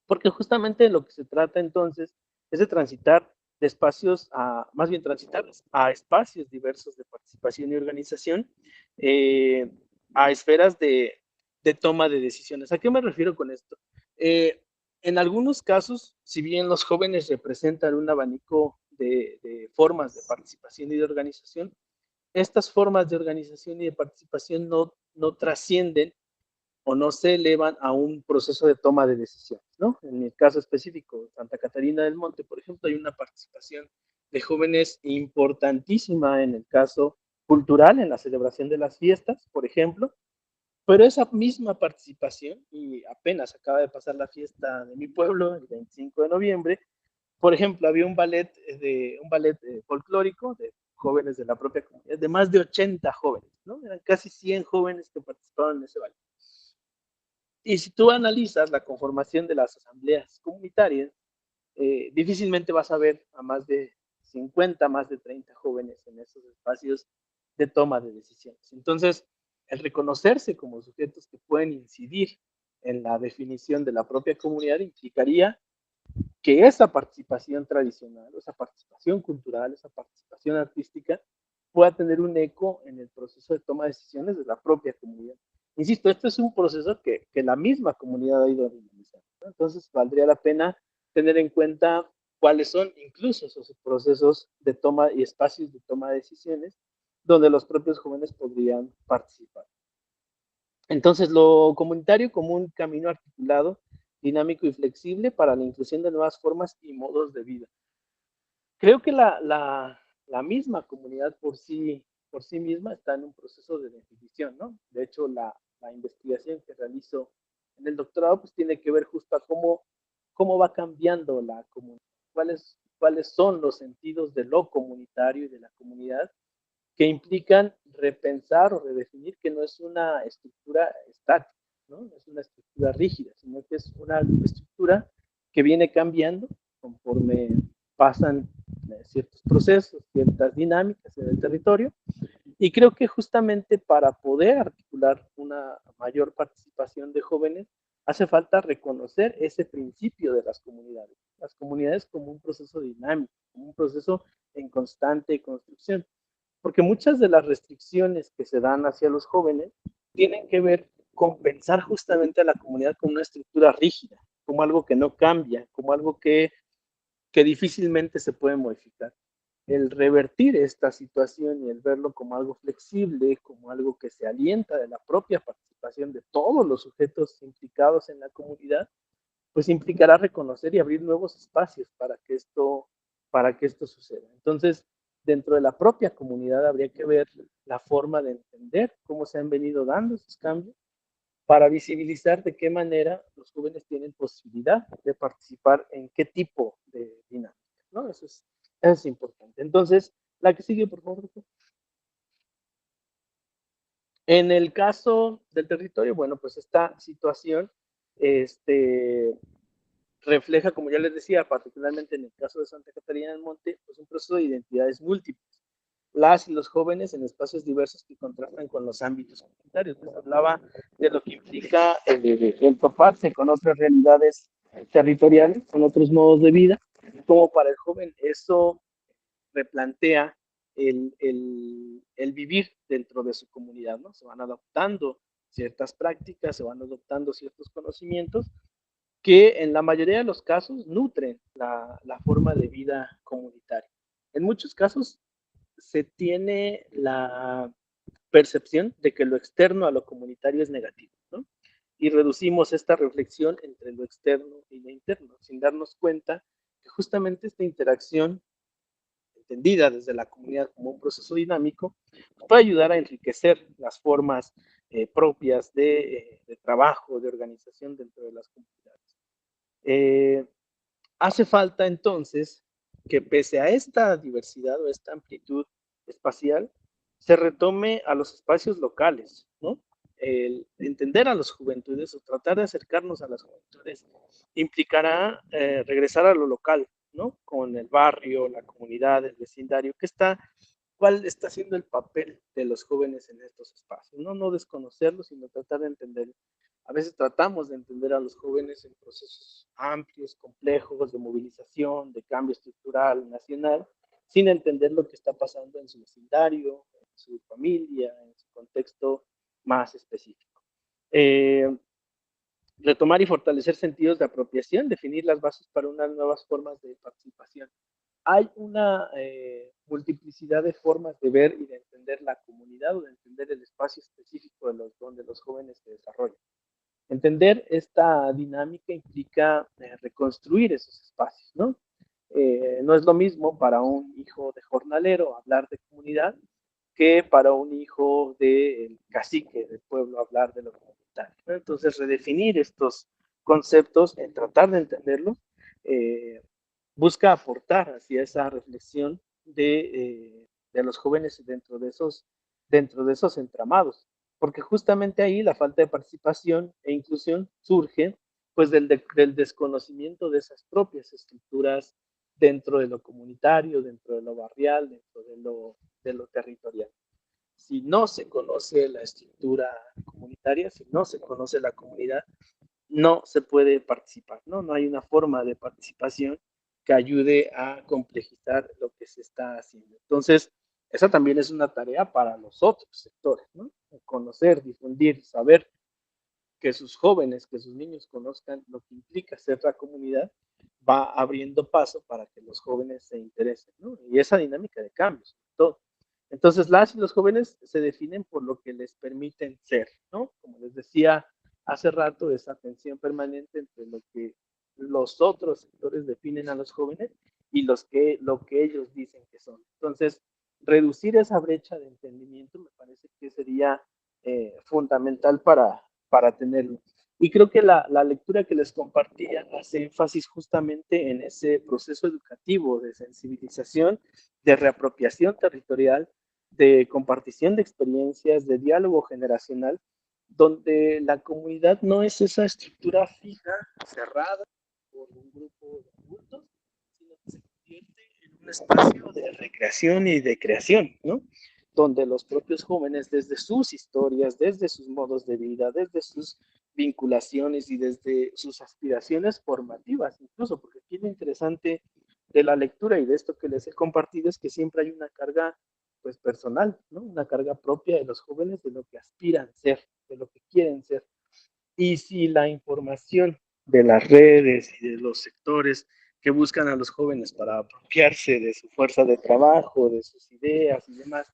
porque justamente de lo que se trata entonces es de transitar de espacios más bien transitar a espacios diversos de participación y organización, a esferas de de toma de decisiones. ¿A qué me refiero con esto? En algunos casos, si bien los jóvenes representan un abanico de formas de participación y de organización, estas formas de organización y de participación no trascienden o no se elevan a un proceso de toma de decisiones, ¿no? En el caso específico, Santa Catarina del Monte, por ejemplo, hay una participación de jóvenes importantísima en el caso cultural, en la celebración de las fiestas, por ejemplo, pero esa misma participación, y apenas acaba de pasar la fiesta de mi pueblo, el 25 de noviembre, por ejemplo, había un ballet folclórico de jóvenes de la propia comunidad, de más de 80 jóvenes, ¿no? Eran casi 100 jóvenes que participaron en ese ballet. Y si tú analizas la conformación de las asambleas comunitarias, difícilmente vas a ver a más de 50, más de 30 jóvenes en esos espacios de toma de decisiones. Entonces, el reconocerse como sujetos que pueden incidir en la definición de la propia comunidad implicaría que esa participación tradicional, esa participación cultural, esa participación artística pueda tener un eco en el proceso de toma de decisiones de la propia comunidad. Insisto, esto es un proceso que la misma comunidad ha ido dinamizando, ¿no? Entonces, valdría la pena tener en cuenta cuáles son incluso esos procesos de toma y espacios de toma de decisiones donde los propios jóvenes podrían participar. Entonces, lo comunitario como un camino articulado, dinámico y flexible para la inclusión de nuevas formas y modos de vida. Creo que la misma comunidad por sí misma está en un proceso de definición, ¿no? De hecho, la investigación que realizo en el doctorado pues tiene que ver justo a cómo va cambiando la comunidad, cuáles son los sentidos de lo comunitario y de la comunidad que implican repensar o redefinir que no es una estructura estática, ¿no? No es una estructura rígida, sino que es una estructura que viene cambiando conforme pasan ciertos procesos, ciertas dinámicas en el territorio. Y creo que justamente para poder articular una mayor participación de jóvenes, hace falta reconocer ese principio de las comunidades como un proceso dinámico, como un proceso en constante construcción, porque muchas de las restricciones que se dan hacia los jóvenes tienen que ver con pensar justamente a la comunidad como una estructura rígida, como algo que no cambia, como algo que difícilmente se puede modificar. El revertir esta situación y el verlo como algo flexible, como algo que se alienta de la propia participación de todos los sujetos implicados en la comunidad, pues implicará reconocer y abrir nuevos espacios para que esto suceda. Entonces, dentro de la propia comunidad habría que ver la forma de entender cómo se han venido dando esos cambios para visibilizar de qué manera los jóvenes tienen posibilidad de participar en qué tipo de dinámica, ¿no? Eso es importante. Entonces, la que sigue, por favor. En el caso del territorio, bueno, pues esta situación refleja, como ya les decía, particularmente en el caso de Santa Catarina del Monte, pues un proceso de identidades múltiples. Las y los jóvenes en espacios diversos que contrastan con los ámbitos comunitarios. Les hablaba de lo que implica el toparse con otras realidades territoriales, con otros modos de vida, como para el joven eso replantea el vivir dentro de su comunidad, ¿no? Se van adoptando ciertas prácticas, se van adoptando ciertos conocimientos que en la mayoría de los casos nutren la forma de vida comunitaria. En muchos casos se tiene la percepción de que lo externo a lo comunitario es negativo, ¿no? Y reducimos esta reflexión entre lo externo y lo interno, sin darnos cuenta que justamente esta interacción, entendida desde la comunidad como un proceso dinámico, puede ayudar a enriquecer las formas propias de trabajo, de organización dentro de las comunidades. Hace falta entonces que pese a esta diversidad o esta amplitud espacial, se retome a los espacios locales, ¿no? El entender a las juventudes o tratar de acercarnos a las juventudes implicará regresar a lo local, ¿no? Con el barrio, la comunidad, el vecindario, cuál está siendo el papel de los jóvenes en estos espacios, ¿no? No desconocerlos, sino tratar de entenderlos. A veces tratamos de entender a los jóvenes en procesos amplios, complejos, de movilización, de cambio estructural, nacional, sin entender lo que está pasando en su vecindario, en su familia, en su contexto más específico. Eh, Retomar y fortalecer sentidos de apropiación, definir las bases para unas nuevas formas de participación. Hay una multiplicidad de formas de ver y de entender la comunidad o de entender el espacio específico donde los jóvenes se desarrollan. Entender esta dinámica implica reconstruir esos espacios, ¿no? No es lo mismo para un hijo de jornalero hablar de comunidad que para un hijo de cacique del pueblo hablar de lo comunitario, ¿no? Entonces, redefinir estos conceptos, tratar de entenderlos, eh, busca aportar hacia esa reflexión de los jóvenes dentro de esos entramados, porque justamente ahí la falta de participación e inclusión surge pues del desconocimiento de esas propias estructuras dentro de lo comunitario, dentro de lo barrial, dentro de lo territorial. Si no se conoce la estructura comunitaria, si no se conoce la comunidad, no se puede participar, ¿no? No hay una forma de participación que ayude a complejizar lo que se está haciendo. Entonces, esa también es una tarea para los otros sectores, ¿no? Conocer, difundir, saber que sus jóvenes, que sus niños conozcan lo que implica ser la comunidad, va abriendo paso para que los jóvenes se interesen, ¿no? Y esa dinámica de cambios, todo. Entonces, las y los jóvenes se definen por lo que les permiten ser, ¿no? Como les decía hace rato, esa tensión permanente entre lo que los otros sectores definen a los jóvenes y lo que ellos dicen que son. Entonces, reducir esa brecha de entendimiento me parece que sería fundamental para tenerlo. Y creo que la lectura que les compartía hace énfasis justamente en ese proceso educativo de sensibilización, de reapropiación territorial, de compartición de experiencias, de diálogo generacional, donde la comunidad no es esa estructura fija, cerrada por un grupo de adultos, sino que se convierte en un espacio de recreación y de creación, ¿no? Donde los propios jóvenes, desde sus historias, desde sus modos de vida, desde sus vinculaciones y desde sus aspiraciones formativas, incluso, porque aquí lo interesante de la lectura y de esto que les he compartido es que siempre hay una carga pues personal, ¿no? Una carga propia de los jóvenes de lo que aspiran ser, de lo que quieren ser. Y si la información de las redes y de los sectores que buscan a los jóvenes para apropiarse de su fuerza de trabajo, de sus ideas y demás,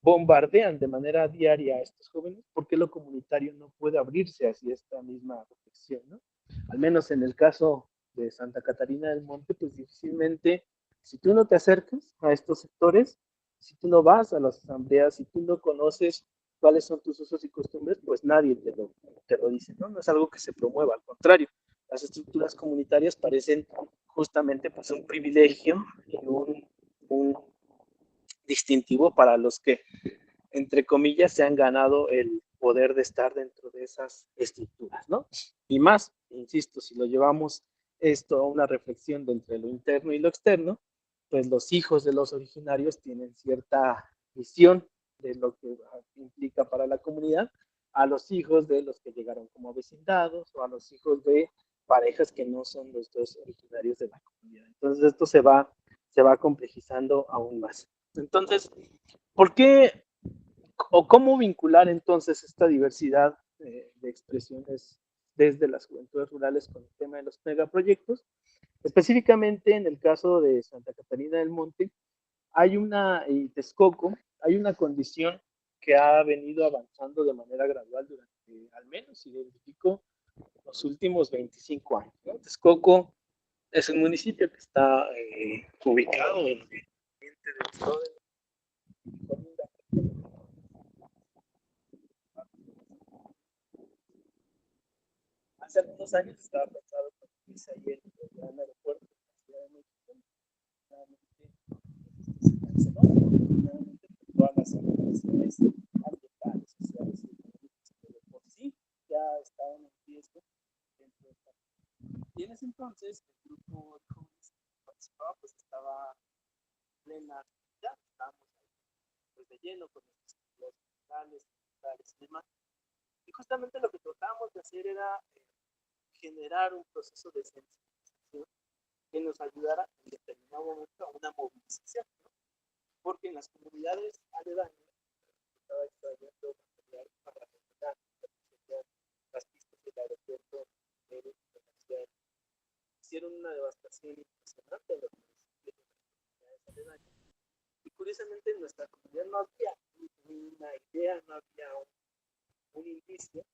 bombardean de manera diaria a estos jóvenes, ¿por qué lo comunitario no puede abrirse hacia esta misma reflexión, ¿no? Al menos en el caso de Santa Catarina del Monte, pues difícilmente, si tú no te acercas a estos sectores, si tú no vas a las asambleas, si tú no conoces cuáles son tus usos y costumbres, pues nadie te lo dice, ¿no? No es algo que se promueva, al contrario, las estructuras comunitarias parecen justamente pues un privilegio y un distintivo para los que, entre comillas, se han ganado el poder de estar dentro de esas estructuras, ¿no? Y más, insisto, si lo llevamos esto a una reflexión de entre lo interno y lo externo, pues los hijos de los originarios tienen cierta visión de lo que implica para la comunidad a los hijos de los que llegaron como vecindados o a los hijos de parejas que no son los dos originarios de la comunidad. Entonces esto se va complejizando aún más. Entonces, ¿por qué o cómo vincular entonces esta diversidad de expresiones desde las juventudes rurales con el tema de los megaproyectos? Específicamente en el caso de Santa Catarina del Monte, y Texcoco, hay una condición que ha venido avanzando de manera gradual durante, al menos identifico, los últimos 25 años, ¿no? Texcoco es un municipio que está ubicado en el oriente del estado de hace algunos años estaba pensado convertirse ahí en el gran aeropuerto de la Ciudad de México. Nuevamente, todas las organizaciones ambientales, sociales y económicas que de por sí ya estaban en riesgo dentro de esta. Y en ese entonces, el grupo de jóvenes que participaba pues estaba en plena actividad, estábamos ahí pues, de lleno con nuestras actividades culturales y demás. Y justamente lo que tratábamos de hacer era generar un proceso de sensibilización que nos ayudara en determinado momento a una movilización, ¿no? Porque en las comunidades aledañas estaba extrayendo material para recuperar hicieron una devastación impresionante de las comunidades aledañas. Y curiosamente en nuestra comunidad no había una idea, no había un indicio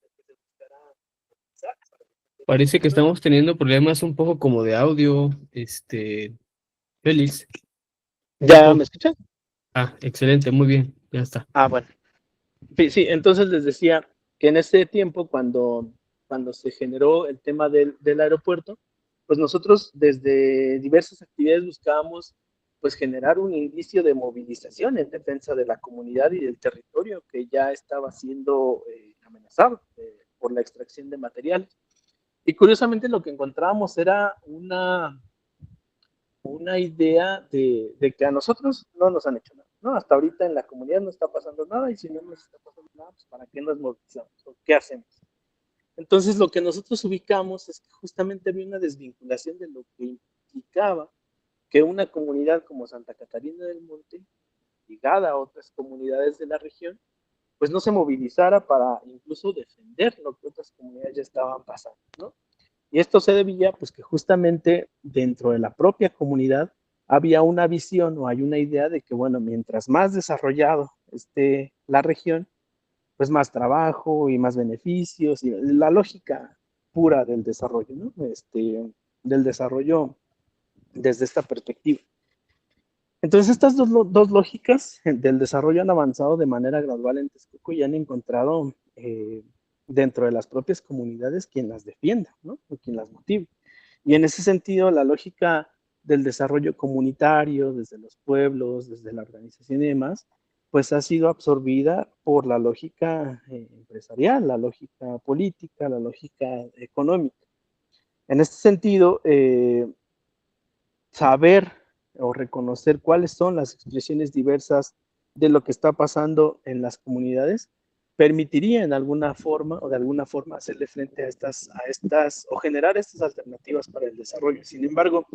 de que se buscara utilizar para defender el Parece que territorio. estamos teniendo problemas un poco como de audio, Félix. ¿Ya me escuchan? Excelente, muy bien, ya está. Bueno. Sí, sí, entonces les decía que en ese tiempo, cuando se generó el tema del aeropuerto, pues nosotros desde diversas actividades buscábamos pues generar un indicio de movilización en defensa de la comunidad y del territorio que ya estaba siendo amenazado por la extracción de materiales. Y curiosamente lo que encontrábamos era una idea de que a nosotros no nos han hecho nada, ¿no? Hasta ahorita en la comunidad no está pasando nada y si no nos está pasando nada, pues ¿para qué nos movilizamos? ¿O qué hacemos? Entonces lo que nosotros ubicamos es que justamente había una desvinculación de lo que implicaba que una comunidad como Santa Catarina del Monte, ligada a otras comunidades de la región, pues no se movilizara para incluso defender lo que otras comunidades ya estaban pasando, ¿no? Y esto se debía, pues, que justamente dentro de la propia comunidad había una visión o hay una idea de que, bueno, mientras más desarrollado esté la región, pues más trabajo y más beneficios y la lógica pura del desarrollo, ¿no? Del desarrollo desde esta perspectiva. Entonces, estas dos lógicas del desarrollo han avanzado de manera gradual en Texcoco y han encontrado dentro de las propias comunidades quien las defienda, ¿no? O quien las motive. Y en ese sentido, la lógica del desarrollo comunitario, desde los pueblos, desde la organización y demás, pues ha sido absorbida por la lógica empresarial, la lógica política, la lógica económica. En este sentido, saber o reconocer cuáles son las expresiones diversas de lo que está pasando en las comunidades permitiría en alguna forma o de alguna forma hacerle frente a estas o generar estas alternativas para el desarrollo. Sin embargo,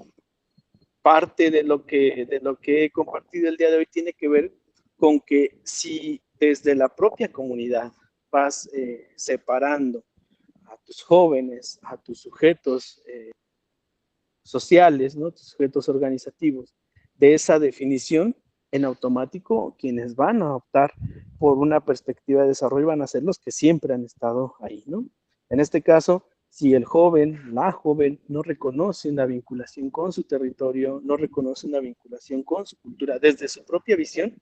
parte de lo que he compartido el día de hoy tiene que ver con que si desde la propia comunidad vas separando a tus jóvenes, a tus sujetos sociales, ¿no? Sujetos organizativos, de esa definición, en automático quienes van a optar por una perspectiva de desarrollo van a ser los que siempre han estado ahí, ¿no? En este caso, si el joven, la joven, no reconoce una vinculación con su territorio, no reconoce una vinculación con su cultura desde su propia visión,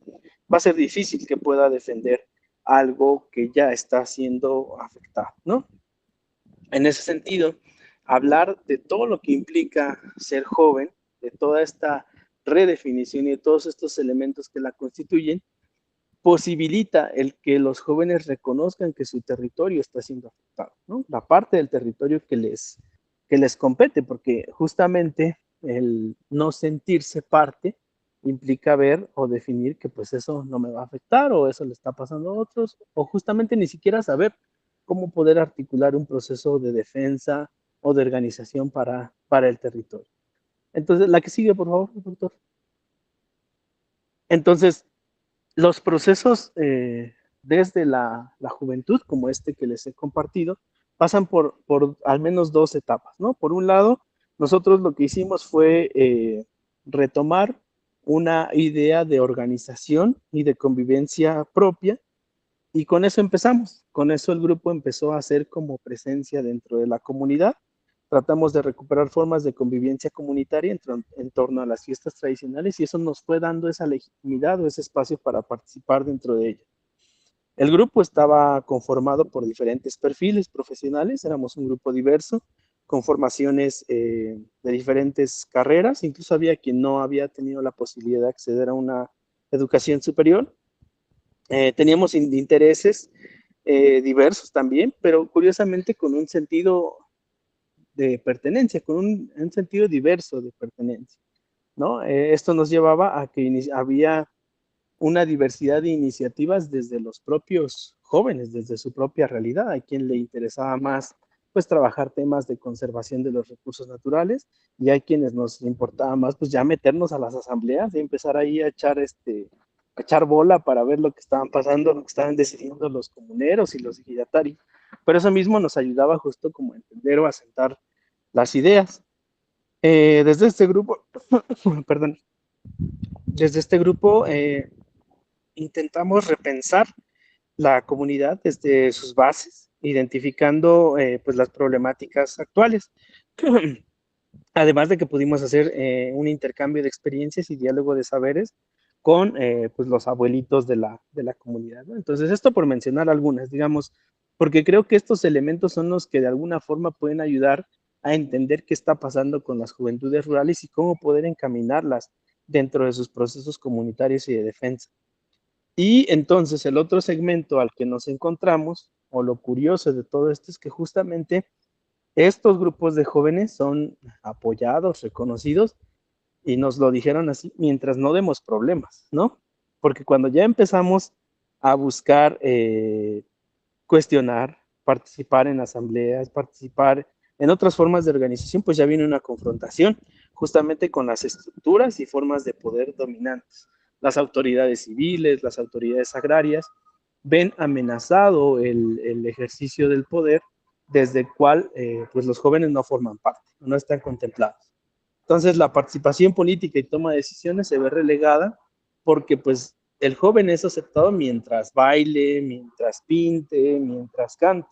va a ser difícil que pueda defender algo que ya está siendo afectado, ¿no? En ese sentido, hablar de todo lo que implica ser joven, de toda esta redefinición y de todos estos elementos que la constituyen, posibilita el que los jóvenes reconozcan que su territorio está siendo afectado, ¿no? La parte del territorio que les compete, porque justamente el no sentirse parte implica ver o definir que pues eso no me va a afectar o eso le está pasando a otros, o justamente ni siquiera saber cómo poder articular un proceso de defensa o de organización para el territorio. Entonces, la que sigue, por favor, doctor. Entonces, los procesos desde la juventud, como este que les he compartido, pasan por al menos dos etapas, ¿no? Por un lado, nosotros lo que hicimos fue retomar una idea de organización y de convivencia propia, y con eso empezamos. Con eso el grupo empezó a hacer como presencia dentro de la comunidad. Tratamos de recuperar formas de convivencia comunitaria en torno a las fiestas tradicionales y eso nos fue dando esa legitimidad o ese espacio para participar dentro de ella. El grupo estaba conformado por diferentes perfiles profesionales, éramos un grupo diverso, con formaciones de diferentes carreras, incluso había quien no había tenido la posibilidad de acceder a una educación superior. Teníamos intereses diversos también, pero curiosamente con un sentido de pertenencia, con un sentido diverso de pertenencia, ¿no? Esto nos llevaba a que había una diversidad de iniciativas desde los propios jóvenes, desde su propia realidad. Hay quien le interesaba más, pues, trabajar temas de conservación de los recursos naturales y hay quienes nos importaba más, pues, ya meternos a las asambleas y empezar ahí a echar bola para ver lo que estaban pasando, lo que estaban decidiendo los comuneros y los ejidatarios. Pero eso mismo nos ayudaba justo como a entender o a sentar las ideas. Desde este grupo, perdón, desde este grupo intentamos repensar la comunidad desde sus bases, identificando pues las problemáticas actuales. Además de que pudimos hacer un intercambio de experiencias y diálogo de saberes con pues los abuelitos de la comunidad, ¿no? Entonces, esto por mencionar algunas, digamos, porque creo que estos elementos son los que de alguna forma pueden ayudar a entender qué está pasando con las juventudes rurales y cómo poder encaminarlas dentro de sus procesos comunitarios y de defensa. Y entonces el otro segmento al que nos encontramos, o lo curioso de todo esto, es que justamente estos grupos de jóvenes son apoyados, reconocidos, y nos lo dijeron así, mientras no demos problemas, ¿no? Porque cuando ya empezamos a buscar cuestionar, participar en asambleas, participar en otras formas de organización, pues ya viene una confrontación justamente con las estructuras y formas de poder dominantes. Las autoridades civiles, las autoridades agrarias, ven amenazado el ejercicio del poder desde el cual pues los jóvenes no forman parte, no están contemplados. Entonces la participación política y toma de decisiones se ve relegada porque pues el joven es aceptado mientras baile, mientras pinte, mientras cante.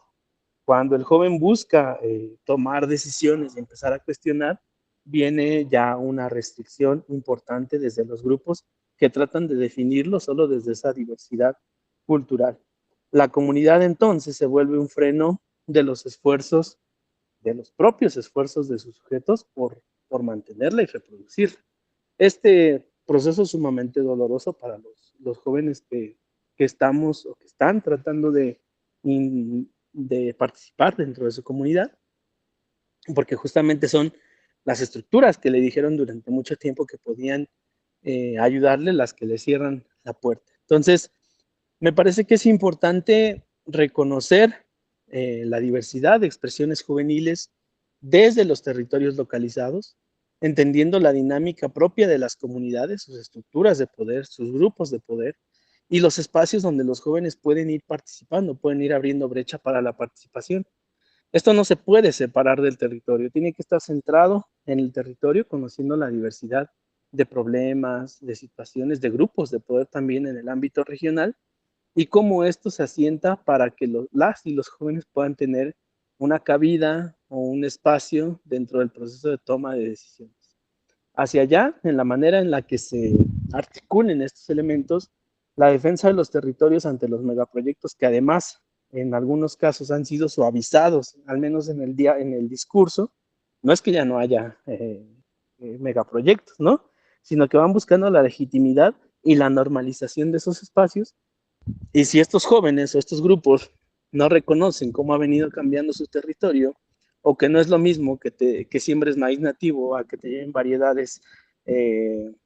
Cuando el joven busca tomar decisiones y empezar a cuestionar, viene ya una restricción importante desde los grupos que tratan de definirlo solo desde esa diversidad cultural. La comunidad entonces se vuelve un freno de los esfuerzos, de los propios esfuerzos de sus sujetos por mantenerla y reproducirla. Este proceso es sumamente doloroso para los jóvenes que estamos o que están tratando de participar dentro de su comunidad, porque justamente son las estructuras que le dijeron durante mucho tiempo que podían ayudarle las que le cierran la puerta. Entonces, me parece que es importante reconocer la diversidad de expresiones juveniles desde los territorios localizados, entendiendo la dinámica propia de las comunidades, sus estructuras de poder, sus grupos de poder y los espacios donde los jóvenes pueden ir participando, pueden ir abriendo brecha para la participación. Esto no se puede separar del territorio, tiene que estar centrado en el territorio, conociendo la diversidad de problemas, de situaciones, de grupos de poder también en el ámbito regional y cómo esto se asienta para que las y los jóvenes puedan tener una cabida o un espacio dentro del proceso de toma de decisiones. Hacia allá, en la manera en la que se articulen estos elementos, la defensa de los territorios ante los megaproyectos que además en algunos casos han sido suavizados, al menos en el discurso, no es que ya no haya megaproyectos, ¿no? Sino que van buscando la legitimidad y la normalización de esos espacios. Y si estos jóvenes o estos grupos no reconocen cómo ha venido cambiando su territorio, o que no es lo mismo que siembres maíz nativo a que te lleven variedades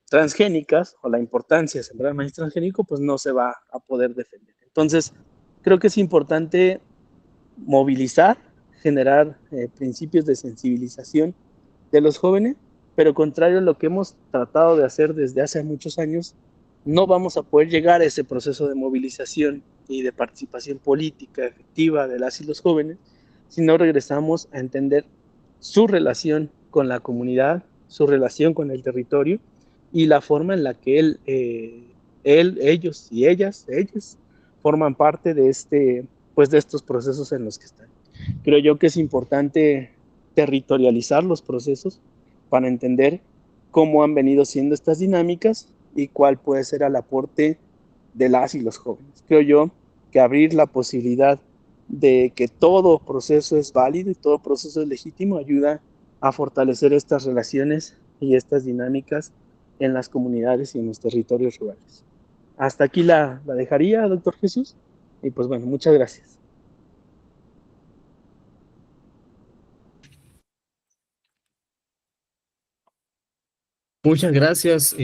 transgénicas, o la importancia de sembrar maíz transgénico, pues no se va a poder defender. Entonces, creo que es importante movilizar, generar principios de sensibilización de los jóvenes, pero contrario a lo que hemos tratado de hacer desde hace muchos años, no vamos a poder llegar a ese proceso de movilización y de participación política efectiva de las y los jóvenes si no regresamos a entender su relación con la comunidad, su relación con el territorio y la forma en la que ellos y ellas forman parte de pues de estos procesos en los que están. Creo yo que es importante territorializar los procesos para entender cómo han venido siendo estas dinámicas y cuál puede ser el aporte de las y los jóvenes. Creo yo que abrir la posibilidad de que todo proceso es válido y todo proceso es legítimo ayuda a fortalecer estas relaciones y estas dinámicas en las comunidades y en los territorios rurales. Hasta aquí la dejaría, doctor Jesús. Y pues bueno, muchas gracias. Muchas gracias,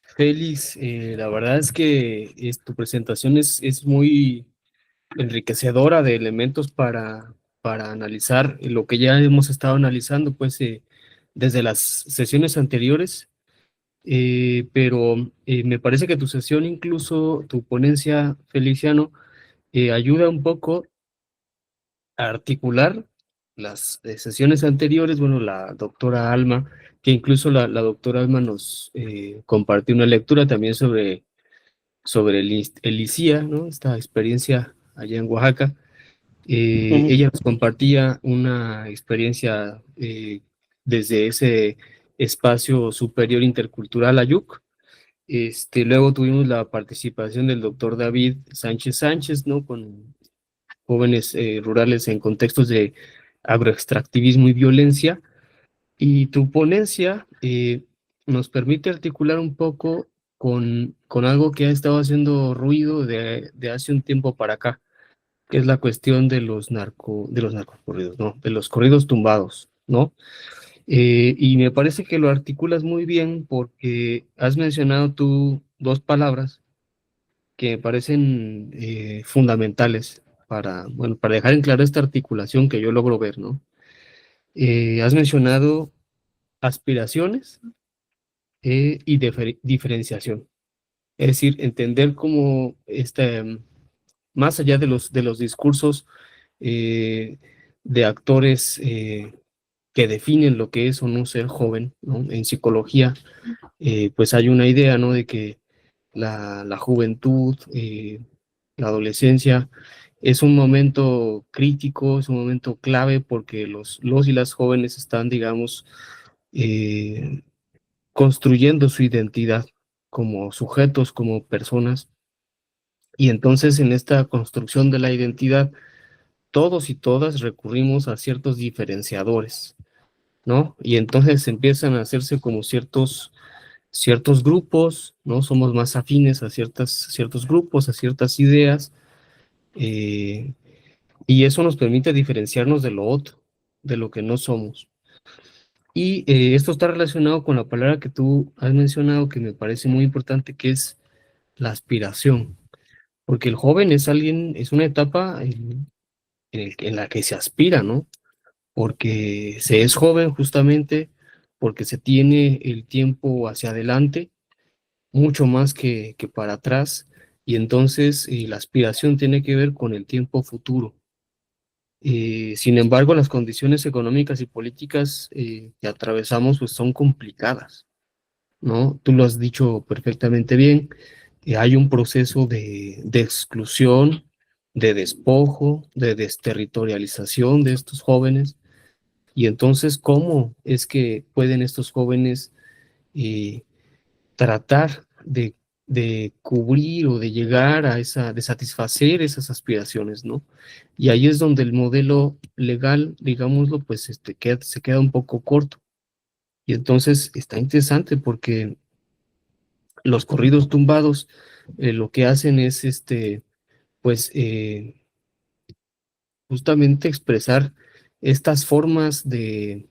Félix. La verdad es que tu presentación es muy enriquecedora de elementos para analizar lo que ya hemos estado analizando, pues, desde las sesiones anteriores. Pero me parece que tu sesión, incluso tu ponencia, Feliciano, ayuda un poco a articular las sesiones anteriores, bueno, la doctora Alma, que incluso la doctora Alma nos compartió una lectura también sobre el ICIA, ¿no? Esta experiencia allá en Oaxaca. Ella nos compartía una experiencia desde ese espacio superior intercultural Ayuc. Luego tuvimos la participación del doctor David Sánchez Sánchez, ¿no? Con jóvenes rurales en contextos de agroextractivismo y violencia. Y tu ponencia nos permite articular un poco con algo que ha estado haciendo ruido de hace un tiempo para acá, que es la cuestión de los narcocorridos, ¿no? De los corridos tumbados, ¿no? Y me parece que lo articulas muy bien porque has mencionado tú dos palabras que me parecen fundamentales bueno, para dejar en claro esta articulación que yo logro ver, ¿no? Has mencionado aspiraciones y diferenciación. Es decir, entender cómo más allá de los discursos eh, de actores que definen lo que es o no ser joven, ¿no? En psicología, pues hay una idea, ¿no? De que la juventud, la adolescencia, es un momento crítico, es un momento clave porque los y las jóvenes están, digamos, eh, construyendo su identidad como sujetos, como personas. Y entonces en esta construcción de la identidad, todos y todas recurrimos a ciertos diferenciadores, ¿no? Y entonces empiezan a hacerse como ciertos grupos, ¿no? Somos más afines a ciertos grupos, a ciertas ideas, eh, y eso nos permite diferenciarnos de lo otro, de lo que no somos. Y esto está relacionado con la palabra que tú has mencionado, que me parece muy importante, que es la aspiración, porque el joven es alguien, es una etapa en la que se aspira, ¿no? Porque se es joven justamente porque se tiene el tiempo hacia adelante, mucho más que para atrás, y entonces la aspiración tiene que ver con el tiempo futuro. Sin embargo, las condiciones económicas y políticas que atravesamos pues, son complicadas, ¿no? Tú lo has dicho perfectamente bien. Hay un proceso de exclusión, de despojo, de desterritorialización de estos jóvenes. Y entonces, ¿cómo es que pueden estos jóvenes eh, tratar de cubrir o de llegar de satisfacer esas aspiraciones, ¿no? Y ahí es donde el modelo legal, digámoslo, pues se queda un poco corto. Y entonces está interesante porque los corridos tumbados lo que hacen es, pues, justamente expresar estas formas de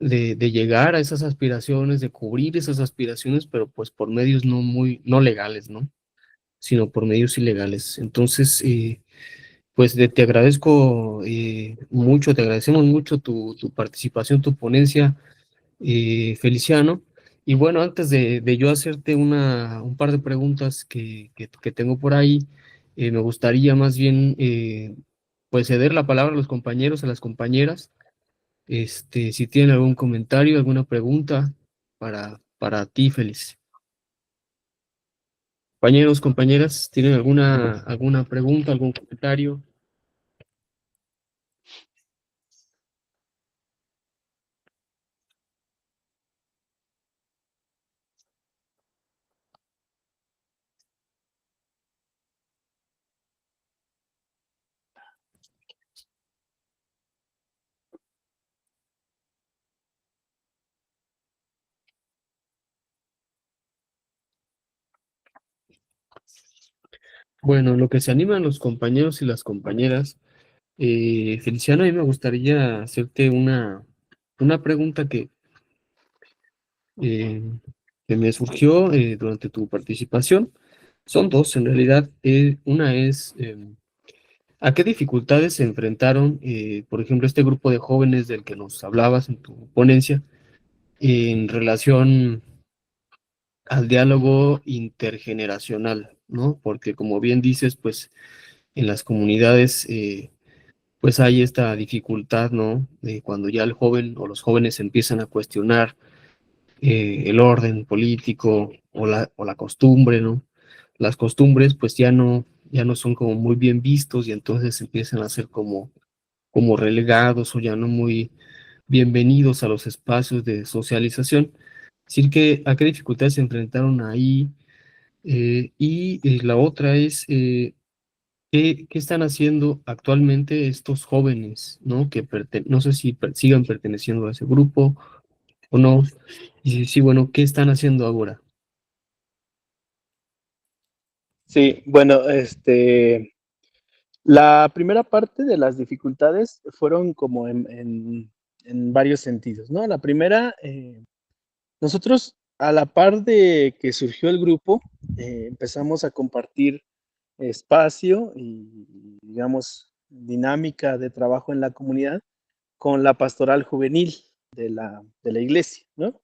llegar a esas aspiraciones, de cubrir esas aspiraciones, pero pues por medios no legales, ¿no? Sino por medios ilegales. Entonces, pues te agradezco mucho, te agradecemos mucho tu participación, tu ponencia, Feliciano. Y bueno, antes de yo hacerte un par de preguntas que tengo por ahí, me gustaría más bien pues ceder la palabra a los compañeros, a las compañeras. Si tienen algún comentario, alguna pregunta para ti, Félix. Compañeros, compañeras, ¿tienen alguna pregunta, algún comentario? Bueno, lo que se animan los compañeros y las compañeras, Feliciano, a mí me gustaría hacerte una pregunta eh, que me surgió durante tu participación. Son dos, en realidad. Una es, ¿a qué dificultades se enfrentaron, por ejemplo, este grupo de jóvenes del que nos hablabas en tu ponencia, en relación al diálogo intergeneracional, ¿no? Porque como bien dices, pues en las comunidades pues hay esta dificultad, ¿no? De cuando ya el joven o los jóvenes empiezan a cuestionar el orden político o la costumbre, ¿no? Las costumbres pues ya no son como muy bien vistos y entonces empiezan a ser como relegados o ya no muy bienvenidos a los espacios de socialización. Es decir, que a qué dificultades se enfrentaron ahí. La otra es, ¿qué están haciendo actualmente estos jóvenes, ¿no? No sé si sigan perteneciendo a ese grupo o no. Y sí, bueno, ¿qué están haciendo ahora? Sí, bueno, la primera parte de las dificultades fueron como en varios sentidos, ¿no? La primera, nosotros a la par de que surgió el grupo, empezamos a compartir espacio y, digamos, dinámica de trabajo en la comunidad con la pastoral juvenil de la iglesia, ¿no?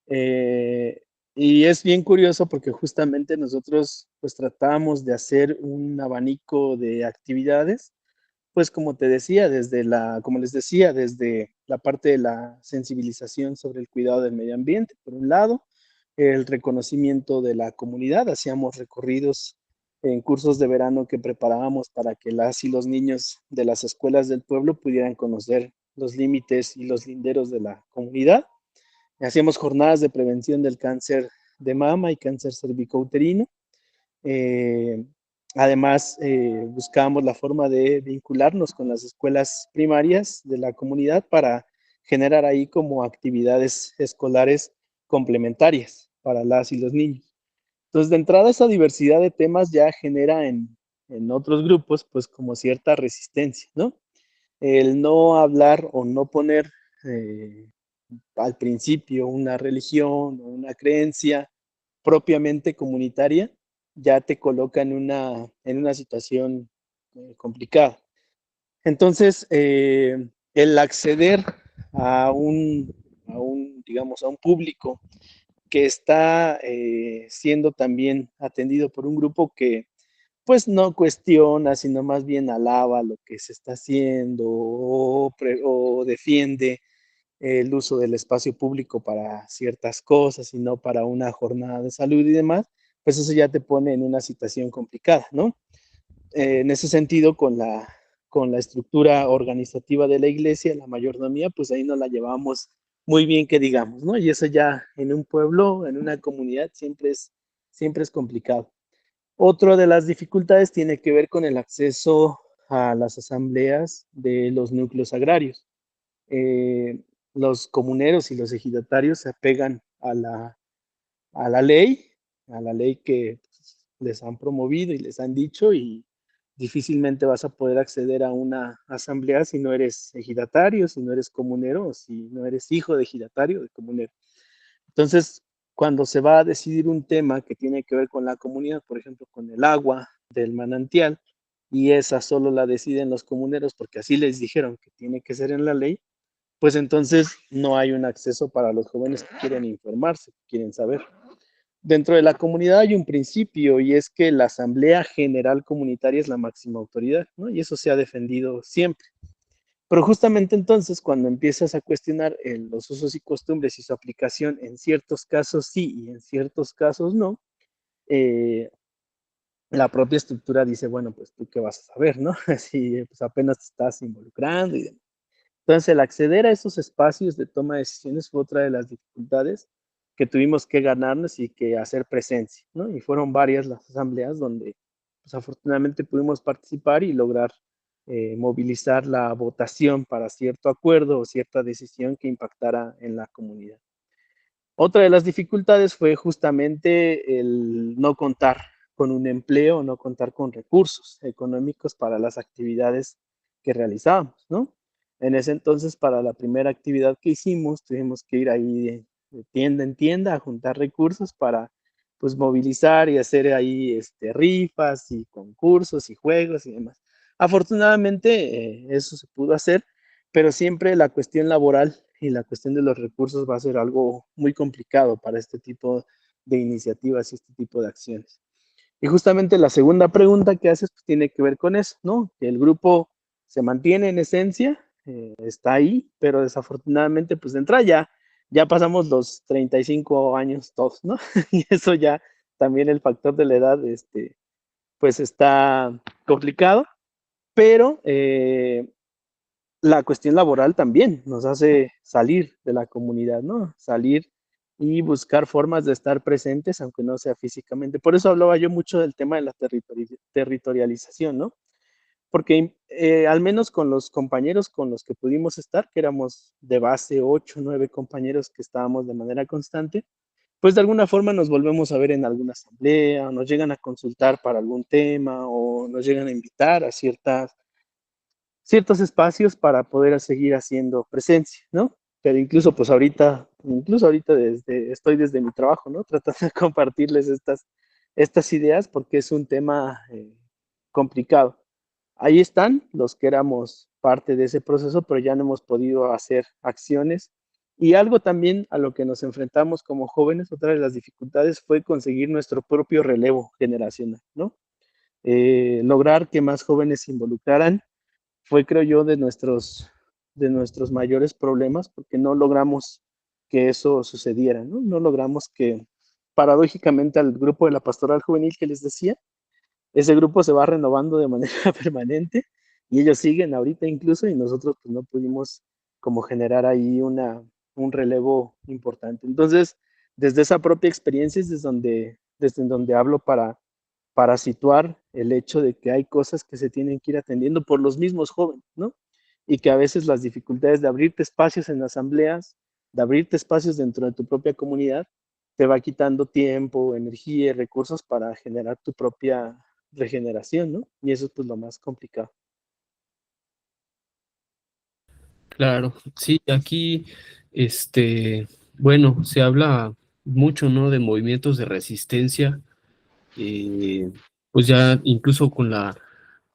Eh, y es bien curioso porque justamente nosotros pues tratamos de hacer un abanico de actividades, pues como te decía, como les decía, desde la parte de la sensibilización sobre el cuidado del medio ambiente, por un lado, el reconocimiento de la comunidad, hacíamos recorridos en cursos de verano que preparábamos para que las y los niños de las escuelas del pueblo pudieran conocer los límites y los linderos de la comunidad. Hacíamos jornadas de prevención del cáncer de mama y cáncer cervicouterino. Eh, Además, buscábamos la forma de vincularnos con las escuelas primarias de la comunidad para generar ahí como actividades escolares complementarias para las y los niños. Entonces, de entrada, esa diversidad de temas ya genera en otros grupos, pues como cierta resistencia, ¿no? El no hablar o no poner eh, al principio una religión o una creencia propiamente comunitaria, ya te coloca en una situación complicada. Entonces, el acceder digamos, a un público que está siendo también atendido por un grupo que pues no cuestiona, sino más bien alaba lo que se está haciendo o defiende el uso del espacio público para ciertas cosas y no para una jornada de salud y demás, pues eso ya te pone en una situación complicada, ¿no? En ese sentido, con la estructura organizativa de la iglesia, la mayordomía, pues ahí no la llevamos muy bien que digamos, ¿no? Y eso ya en un pueblo, en una comunidad, siempre es complicado. Otra de las dificultades tiene que ver con el acceso a las asambleas de los núcleos agrarios. Eh, los comuneros y los ejidatarios se apegan a la ley, a la ley que les han promovido y les han dicho, y difícilmente vas a poder acceder a una asamblea si no eres ejidatario, si no eres comunero, o si no eres hijo de ejidatario o de comunero. Entonces, cuando se va a decidir un tema que tiene que ver con la comunidad, por ejemplo, con el agua del manantial, y esa solo la deciden los comuneros porque así les dijeron que tiene que ser en la ley, pues entonces no hay un acceso para los jóvenes que quieren informarse, que quieren saber. Dentro de la comunidad hay un principio y es que la Asamblea General Comunitaria es la máxima autoridad, ¿no? Y eso se ha defendido siempre. Pero justamente entonces, cuando empiezas a cuestionar los usos y costumbres y su aplicación, en ciertos casos sí y en ciertos casos no, eh, la propia estructura dice, bueno, pues tú qué vas a saber, ¿no? Si pues apenas te estás involucrando y demás. Entonces, el acceder a esos espacios de toma de decisiones fue otra de las dificultades que tuvimos que ganarnos y que hacer presencia, ¿no? Y fueron varias las asambleas donde, pues, afortunadamente pudimos participar y lograr movilizar la votación para cierto acuerdo o cierta decisión que impactara en la comunidad. Otra de las dificultades fue justamente el no contar con un empleo, no contar con recursos económicos para las actividades que realizábamos, ¿no? En ese entonces, para la primera actividad que hicimos, tuvimos que ir ahí de tienda en tienda a juntar recursos para, pues, movilizar y hacer ahí rifas y concursos y juegos y demás. Afortunadamente, eso se pudo hacer, pero siempre la cuestión laboral y la cuestión de los recursos va a ser algo muy complicado para este tipo de iniciativas y este tipo de acciones. Y justamente la segunda pregunta que haces pues, tiene que ver con eso, ¿no? Que el grupo se mantiene en esencia, está ahí, pero desafortunadamente, pues de entrada ya pasamos los 35 años todos, ¿no? Y eso ya, también el factor de la edad, pues está complicado, pero la cuestión laboral también nos hace salir de la comunidad, ¿no? Salir y buscar formas de estar presentes, aunque no sea físicamente. Por eso hablaba yo mucho del tema de la territorialización, ¿no? Porque al menos con los compañeros con los que pudimos estar, que éramos de base 8, 9 compañeros que estábamos de manera constante, pues de alguna forma nos volvemos a ver en alguna asamblea, o nos llegan a consultar para algún tema, o nos llegan a invitar a ciertos espacios para poder seguir haciendo presencia, ¿no? Pero incluso ahorita estoy desde mi trabajo, ¿no? Tratando de compartirles estas ideas porque es un tema complicado. Ahí están los que éramos parte de ese proceso, pero ya no hemos podido hacer acciones. Y algo también a lo que nos enfrentamos como jóvenes, otra de las dificultades fue conseguir nuestro propio relevo generacional, ¿no? Lograr que más jóvenes se involucraran fue, creo yo, de nuestros mayores problemas, porque no logramos que eso sucediera, ¿no? No logramos que, paradójicamente, al grupo de la pastoral juvenil que les decía, ese grupo se va renovando de manera permanente y ellos siguen ahorita incluso y nosotros pues no pudimos como generar ahí un relevo importante. Entonces, desde esa propia experiencia es desde donde hablo para situar el hecho de que hay cosas que se tienen que ir atendiendo por los mismos jóvenes, ¿no? Y que a veces las dificultades de abrirte espacios en asambleas, de abrirte espacios dentro de tu propia comunidad, te va quitando tiempo, energía y recursos para generar tu propia regeneración, ¿no? Y eso es pues lo más complicado. Claro, sí, aquí, bueno, se habla mucho, ¿no? De movimientos de resistencia, pues ya incluso con la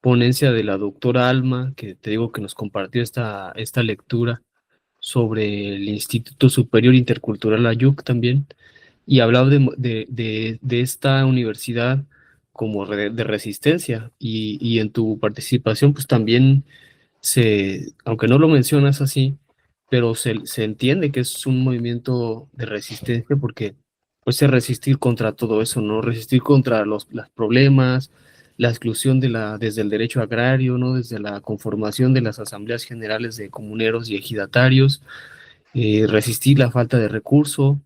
ponencia de la doctora Alma, que te digo que nos compartió esta lectura sobre el Instituto Superior Intercultural Ayuc también, y hablaba de esta universidad como de resistencia, y en tu participación, pues también aunque no lo mencionas así, pero se entiende que es un movimiento de resistencia porque pues es resistir contra todo eso, ¿no? Resistir contra los problemas, la exclusión desde el derecho agrario, ¿no? Desde la conformación de las asambleas generales de comuneros y ejidatarios, resistir la falta de recurso,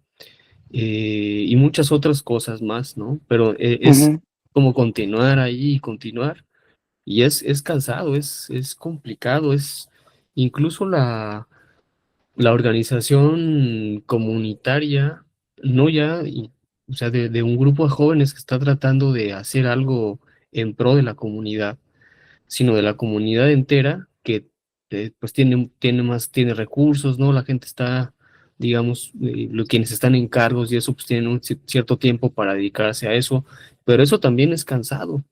y muchas otras cosas más, ¿no? Pero es Ujú. como continuar ahí y continuar. Y es cansado, es complicado, es incluso la organización comunitaria, no ya, o sea, de un grupo de jóvenes que está tratando de hacer algo en pro de la comunidad, sino de la comunidad entera que pues tiene recursos, ¿no? La gente está, digamos, quienes están en cargos y eso, pues tienen un cierto tiempo para dedicarse a eso, pero eso también es cansado.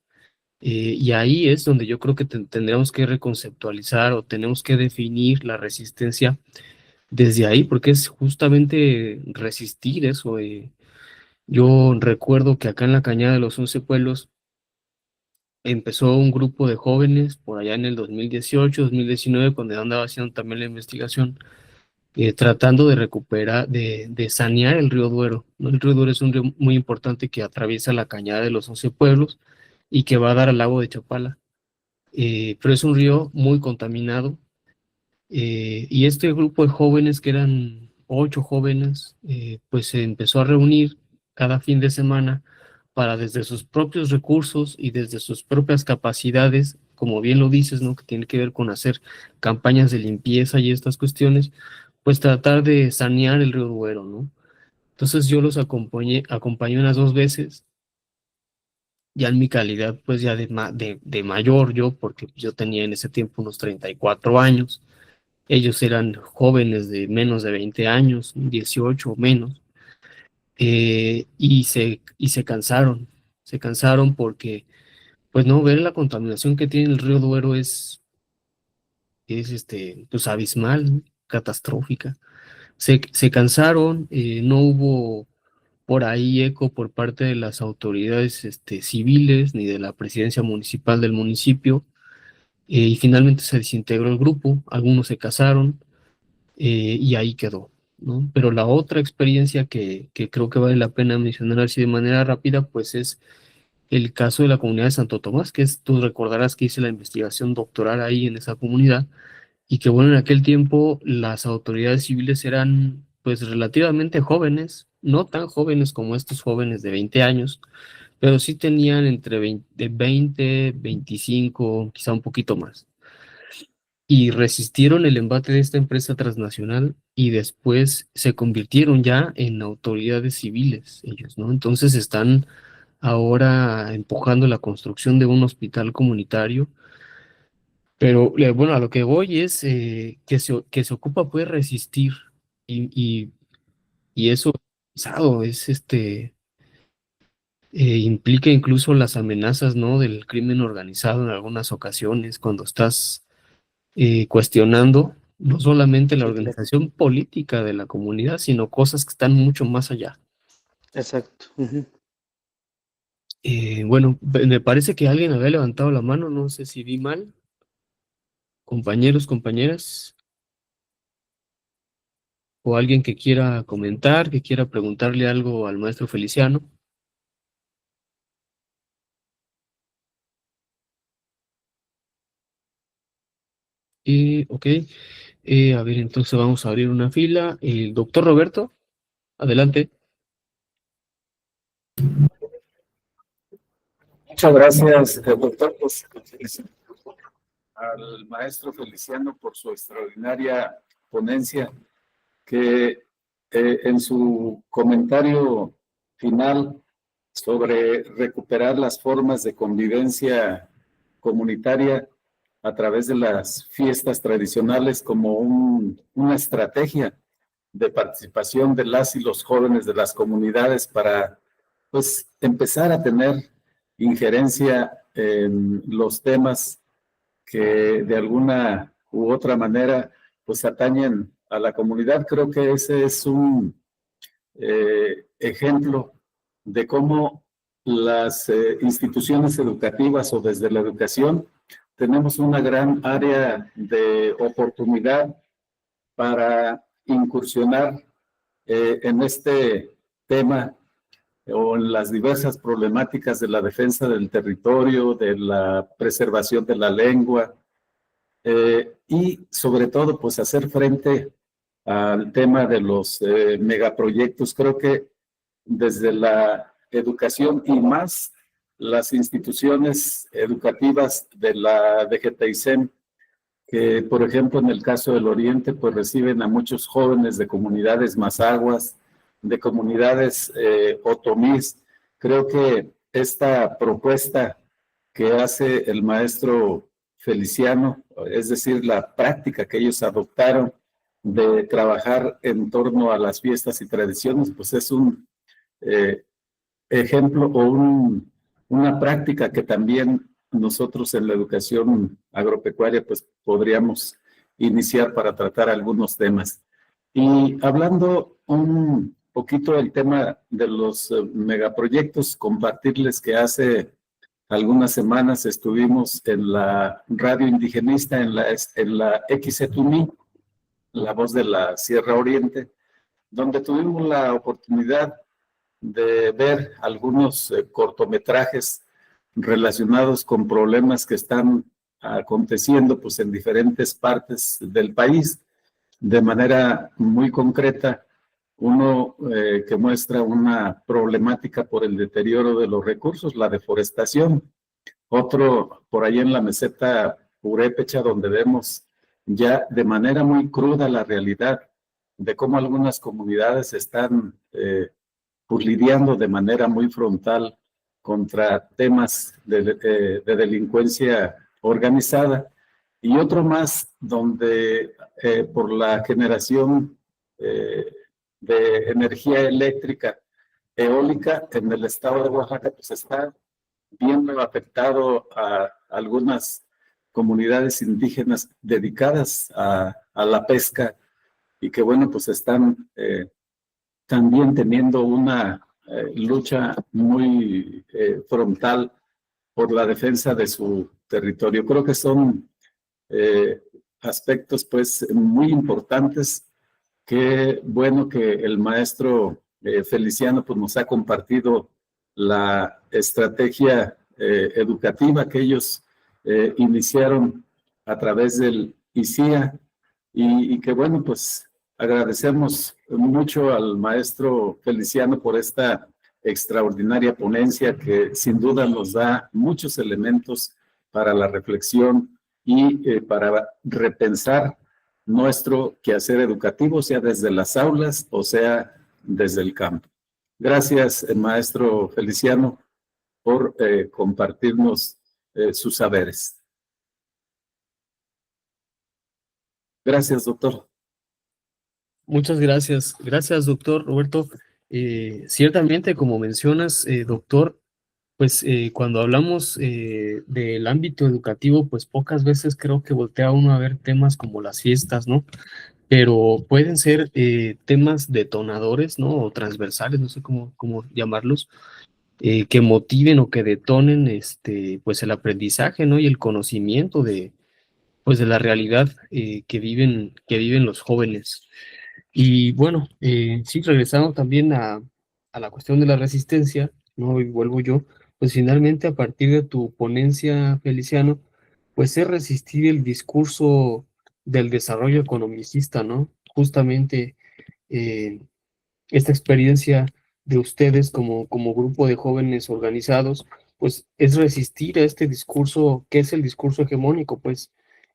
Y ahí es donde yo creo que tendríamos que reconceptualizar o tenemos que definir la resistencia desde ahí, porque es justamente resistir eso. Yo recuerdo que acá en la Cañada de los 11 Pueblos empezó un grupo de jóvenes por allá en el 2018, 2019, cuando yo andaba haciendo también la investigación, tratando de recuperar, de sanear el río Duero, ¿no? El río Duero es un río muy importante que atraviesa la Cañada de los 11 Pueblos y que va a dar al lago de Chapala. Pero es un río muy contaminado, y este grupo de jóvenes, que eran 8 jóvenes, pues se empezó a reunir cada fin de semana para desde sus propios recursos y desde sus propias capacidades, como bien lo dices, ¿no? Que tiene que ver con hacer campañas de limpieza y estas cuestiones, pues tratar de sanear el río Duero, ¿no? Entonces yo los acompañé unas 2 veces, ya en mi calidad, pues ya de mayor yo, porque yo tenía en ese tiempo unos 34 años. Ellos eran jóvenes de menos de 20 años, 18 o menos, y se cansaron porque, pues no, ver la contaminación que tiene el río Duero es pues abismal, ¿no? Catastrófica. Se cansaron, no hubo por ahí eco por parte de las autoridades civiles ni de la presidencia municipal del municipio, y finalmente se desintegró el grupo, algunos se casaron y ahí quedó, ¿no? Pero la otra experiencia que creo que vale la pena mencionar así de manera rápida, pues es el caso de la comunidad de Santo Tomás, que es, tú recordarás que hice la investigación doctoral ahí en esa comunidad, y que bueno, en aquel tiempo las autoridades civiles eran pues relativamente jóvenes, no tan jóvenes como estos jóvenes de 20 años, pero sí tenían entre 20, 25, quizá un poquito más. Y resistieron el embate de esta empresa transnacional y después se convirtieron ya en autoridades civiles ellos, ¿no? Entonces están ahora empujando la construcción de un hospital comunitario, pero bueno, a lo que voy es que se ocupa pues resistir y, y eso pesado, es implica incluso las amenazas, ¿no? Del crimen organizado en algunas ocasiones cuando estás cuestionando no solamente la Sí, claro. organización política de la comunidad, sino cosas que están mucho más allá. Exacto. Ujú. Bueno, me parece que alguien había levantado la mano, no sé si vi mal. Compañeros, compañeras, o alguien que quiera comentar, que quiera preguntarle algo al maestro Feliciano. Ok, a ver, entonces vamos a abrir una fila. El doctor Roberto, adelante. Muchas gracias, doctor. Pues, al maestro Feliciano por su extraordinaria ponencia, que en su comentario final sobre recuperar las formas de convivencia comunitaria a través de las fiestas tradicionales como una estrategia de participación de las y los jóvenes de las comunidades para pues empezar a tener injerencia en los temas que de alguna u otra manera pues atañen a la comunidad. Creo que ese es un ejemplo de cómo las instituciones educativas o desde la educación tenemos una gran área de oportunidad para incursionar en este tema o en las diversas problemáticas de la defensa del territorio, de la preservación de la lengua, y sobre todo pues hacer frente al tema de los megaproyectos. Creo que desde la educación y más las instituciones educativas de la DGTICEM, que por ejemplo en el caso del Oriente pues reciben a muchos jóvenes de comunidades mazaguas, de comunidades otomís. Creo que esta propuesta que hace el maestro Feliciano, es decir, la práctica que ellos adoptaron de trabajar en torno a las fiestas y tradiciones, pues es un eh, ejemplo o una práctica que también nosotros en la educación agropecuaria pues podríamos iniciar para tratar algunos temas. Y hablando un poquito del tema de los megaproyectos, compartirles que hace algunas semanas estuvimos en la radio indigenista, en la XETUNI, la voz de la Sierra Oriente, donde tuvimos la oportunidad de ver algunos cortometrajes relacionados con problemas que están aconteciendo pues en diferentes partes del país de manera muy concreta. Uno que muestra una problemática por el deterioro de los recursos, la deforestación. Otro por ahí en la meseta Purépecha, donde vemos ya de manera muy cruda la realidad de cómo algunas comunidades están pues, lidiando de manera muy frontal contra temas de delincuencia organizada. Y otro más donde por la generación de energía eléctrica eólica en el estado de Oaxaca, pues está viendo afectado a algunas comunidades indígenas dedicadas a la pesca y que bueno, pues están también teniendo una lucha muy frontal por la defensa de su territorio. Creo que son aspectos pues muy importantes. Qué bueno que el maestro Feliciano pues, nos ha compartido la estrategia educativa que ellos iniciaron a través del ICIA y que bueno, pues agradecemos mucho al maestro Feliciano por esta extraordinaria ponencia que sin duda nos da muchos elementos para la reflexión y para repensar nuestro quehacer educativo, sea desde las aulas o sea desde el campo. Gracias, maestro Feliciano, por compartirnos sus saberes. Gracias, doctor. Muchas gracias. Gracias, doctor Roberto. Ciertamente, como mencionas, doctor, pues cuando hablamos del ámbito educativo, pues pocas veces creo que voltea uno a ver temas como las fiestas, ¿no? Pero pueden ser temas detonadores, ¿no? O transversales, no sé cómo llamarlos, que motiven o que detonen pues el aprendizaje, ¿no? Y el conocimiento pues de la realidad que viven los jóvenes. Y bueno, sí, regresando también a la cuestión de la resistencia, ¿no? Y vuelvo yo, pues finalmente a partir de tu ponencia, Feliciano, pues es resistir el discurso del desarrollo economicista, ¿no? Justamente eh, esta experiencia de ustedes como grupo de jóvenes organizados, pues es resistir a este discurso, que es el discurso hegemónico, pues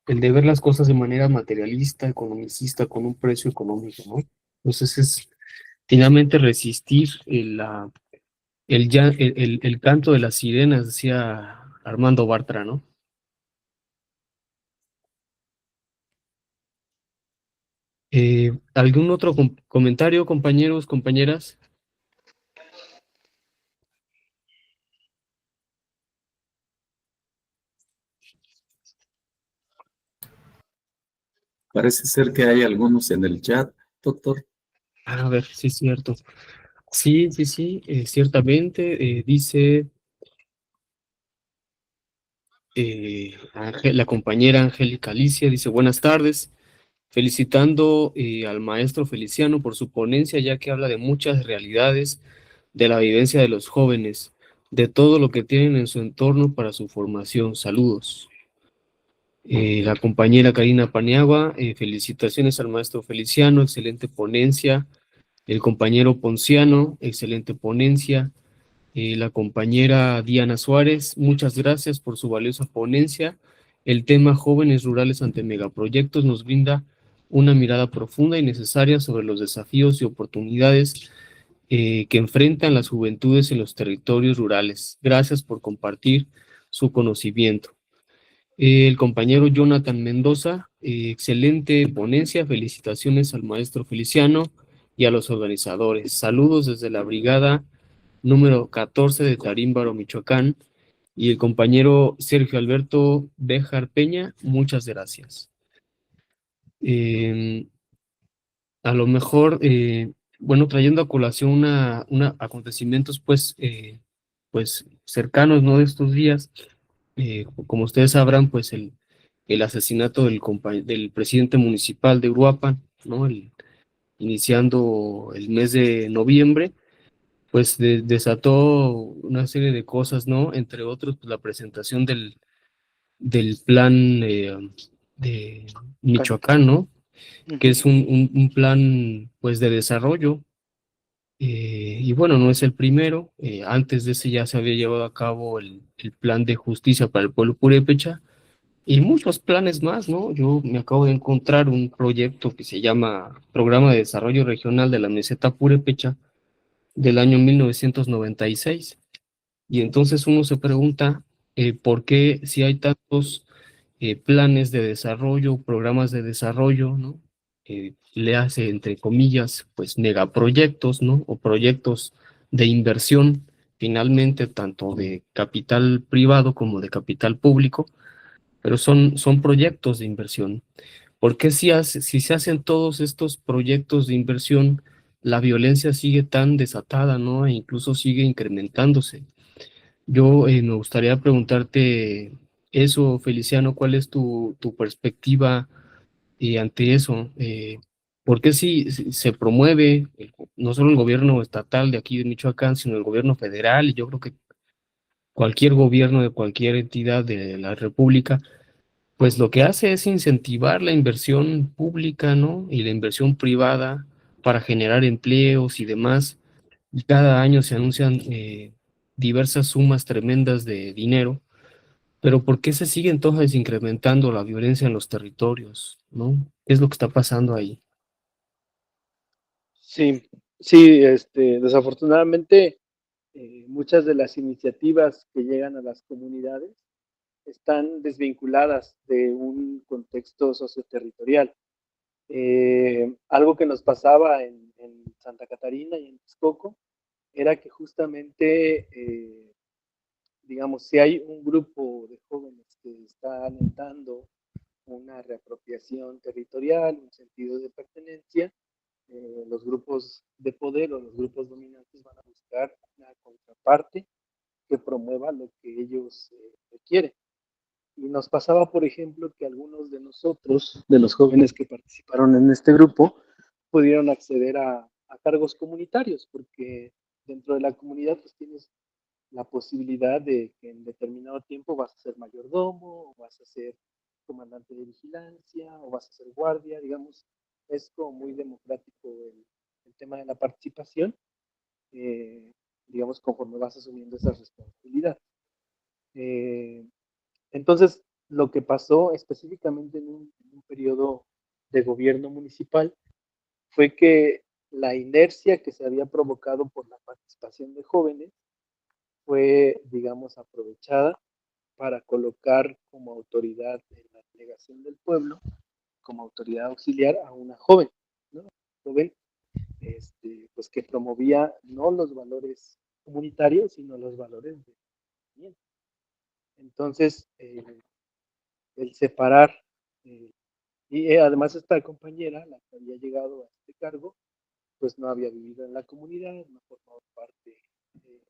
el de ver las cosas de manera materialista, economicista, con un precio económico, ¿no? Entonces es finalmente resistir el canto de las sirenas, decía Armando Bartra, ¿no? ¿Algún otro comentario, compañeros, compañeras? Parece ser que hay algunos en el chat, doctor. A ver, sí es cierto. Sí, sí, sí, ciertamente, dice la compañera Angélica Alicia, dice buenas tardes, felicitando al maestro Feliciano por su ponencia, ya que habla de muchas realidades de la vivencia de los jóvenes, de todo lo que tienen en su entorno para su formación. Saludos. La compañera Karina Paniagua, felicitaciones al maestro Feliciano, excelente ponencia. El compañero Ponciano, excelente ponencia. La compañera Diana Suárez, muchas gracias por su valiosa ponencia. El tema Jóvenes Rurales ante Megaproyectos nos brinda una mirada profunda y necesaria sobre los desafíos y oportunidades que enfrentan las juventudes en los territorios rurales. Gracias por compartir su conocimiento. El compañero Jonathan Mendoza, excelente ponencia. Felicitaciones al maestro Feliciano y a los organizadores. Saludos desde la brigada número 14 de Tarímbaro, Michoacán, y el compañero Sergio Alberto Béjar Peña, muchas gracias. A lo mejor, bueno, trayendo a colación una acontecimientos pues cercanos, ¿no? De estos días, como ustedes sabrán, pues el asesinato del presidente municipal de Uruapan, ¿no? Iniciando el mes de noviembre, pues desató una serie de cosas, ¿no? Entre otros, pues, la presentación del plan de Michoacán, ¿no? Que es un plan, pues, de desarrollo. Y bueno, no es el primero. Antes de ese ya se había llevado a cabo el plan de justicia para el pueblo purépecha y muchos planes más, ¿no? Yo me acabo de encontrar un proyecto que se llama Programa de Desarrollo Regional de la Meseta Purépecha del año 1996. Y entonces uno se pregunta por qué si hay tantos planes de desarrollo, programas de desarrollo, ¿no? Le hace, entre comillas, pues megaproyectos, ¿no? O proyectos de inversión, finalmente, tanto de capital privado como de capital público, pero son proyectos de inversión. ¿Por qué si se hacen todos estos proyectos de inversión, la violencia sigue tan desatada, ¿no? E incluso sigue incrementándose? Yo me gustaría preguntarte, eso, Feliciano, ¿cuál es tu perspectiva ante eso? ¿Por qué si se promueve no solo el gobierno estatal de aquí de Michoacán, sino el gobierno federal? Y yo creo que cualquier gobierno de cualquier entidad de la República, pues lo que hace es incentivar la inversión pública, ¿no? Y la inversión privada para generar empleos y demás. Y cada año se anuncian diversas sumas tremendas de dinero, pero ¿por qué se sigue entonces incrementando la violencia en los territorios, ¿no? ¿Qué es lo que está pasando ahí? Sí, sí, desafortunadamente muchas de las iniciativas que llegan a las comunidades están desvinculadas de un contexto socioterritorial. Algo que nos pasaba en Santa Catarina y en Texcoco era que justamente, digamos, si hay un grupo de jóvenes que está alentando una reapropiación territorial, un sentido de pertenencia, los grupos de poder o los grupos dominantes van a buscar una contraparte que promueva lo que ellos quieren. Y nos pasaba, por ejemplo, que algunos de nosotros, de los jóvenes que participaron en este grupo, pudieron acceder a cargos comunitarios, porque dentro de la comunidad pues tienes la posibilidad de que en determinado tiempo vas a ser mayordomo, o vas a ser comandante de vigilancia, o vas a ser guardia, digamos, es como muy democrático el tema de la participación, eh, digamos, conforme vas asumiendo esa responsabilidad. Eh, entonces, lo que pasó específicamente en un periodo de gobierno municipal fue que la inercia que se había provocado por la participación de jóvenes fue, digamos, aprovechada para colocar como autoridad en la delegación del pueblo, como autoridad auxiliar a una joven, ¿no? Joven, pues que promovía no los valores comunitarios, sino los valores de movimiento. Entonces, el separar, eh, y además esta compañera, la que había llegado a este cargo, pues no había vivido en la comunidad, no formaba parte, eh,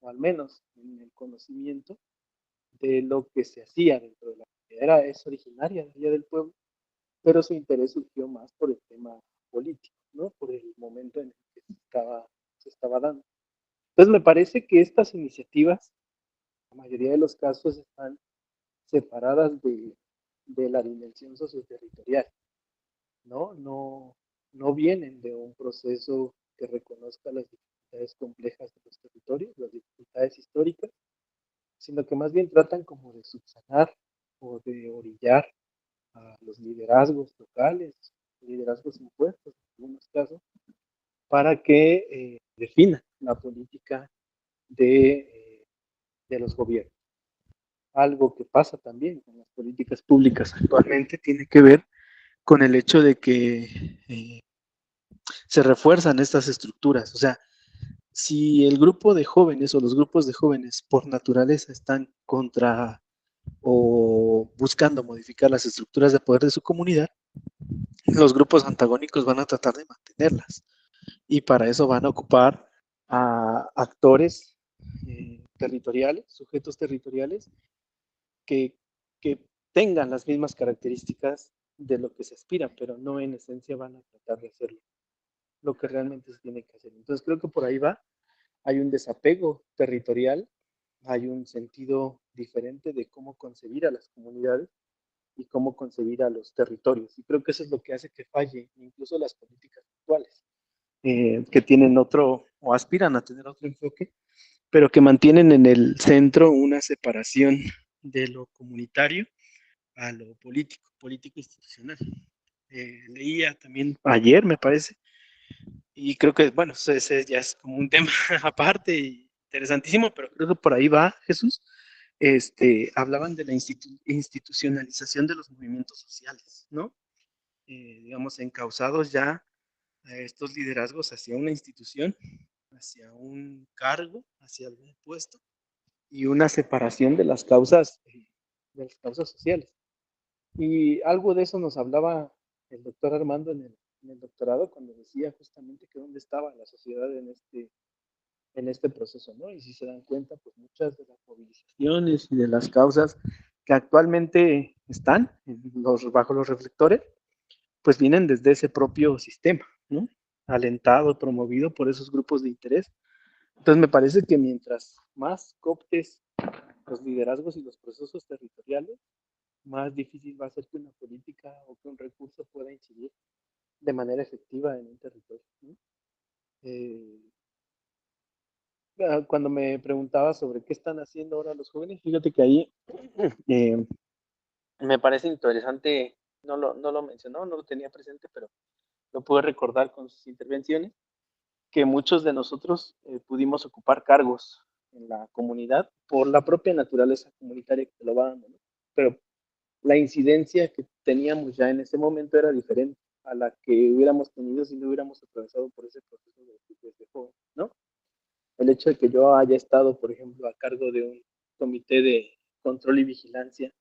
o al menos en el conocimiento de lo que se hacía dentro de la comunidad. Es originaria de allá del pueblo, pero su interés surgió más por el tema político, ¿no? Por el momento en el que se estaba dando. Entonces me parece que estas iniciativas, la mayoría de los casos, están separadas de la dimensión socioterritorial, ¿no? No vienen de un proceso que reconozca las dificultades complejas de los territorios, las dificultades históricas, sino que más bien tratan como de subsanar o de orillar a los liderazgos locales, liderazgos impuestos en algunos casos, para que definan la política de los gobiernos. Algo que pasa también con las políticas públicas actualmente tiene que ver con el hecho de que se refuerzan estas estructuras. O sea, si el grupo de jóvenes o los grupos de jóvenes por naturaleza están contra o buscando modificar las estructuras de poder de su comunidad, los grupos antagónicos van a tratar de mantenerlas. Y para eso van a ocupar a actores territoriales, sujetos territoriales, que, que tengan las mismas características de lo que se aspira, pero no en esencia van a tratar de hacerlo lo que realmente se tiene que hacer. Entonces creo que por ahí va, hay un desapego territorial, hay un sentido diferente de cómo concebir a las comunidades y cómo concebir a los territorios. Y creo que eso es lo que hace que falle incluso las políticas actuales, que tienen otro o aspiran a tener otro enfoque, pero que mantienen en el centro una separación de lo comunitario a lo político, político institucional. Leía también ayer, me parece, y creo que, bueno, ese ya es como un tema aparte y interesantísimo, pero creo que por ahí va, Jesús. Hablaban de la institucionalización de los movimientos sociales, ¿no? Digamos, encausados ya a estos liderazgos hacia una institución, hacia un cargo, hacia algún puesto, y una separación de las causas sociales. Y algo de eso nos hablaba el doctor Armando en el doctorado, cuando decía justamente que dónde estaba la sociedad en este proceso, ¿no? Y si se dan cuenta, pues muchas de las movilizaciones y de las causas que actualmente están bajo los reflectores, pues vienen desde ese propio sistema, ¿no? Alentado, promovido por esos grupos de interés. Entonces me parece que mientras más cooptes los liderazgos y los procesos territoriales, más difícil va a ser que una política o que un recurso pueda incidir de manera efectiva en un territorio, ¿no? Eh, Cuando me preguntaba sobre qué están haciendo ahora los jóvenes, fíjate que ahí eh, me parece interesante, no lo mencionó, no lo tenía presente, pero lo pude recordar con sus intervenciones, que muchos de nosotros pudimos ocupar cargos en la comunidad por la propia naturaleza comunitaria que te lo va dando, ¿no? Pero la incidencia que teníamos ya en ese momento era diferente a la que hubiéramos tenido si no hubiéramos atravesado por ese proceso desde joven, ¿no? El hecho de que yo haya estado, por ejemplo, a cargo de un comité de control y vigilancia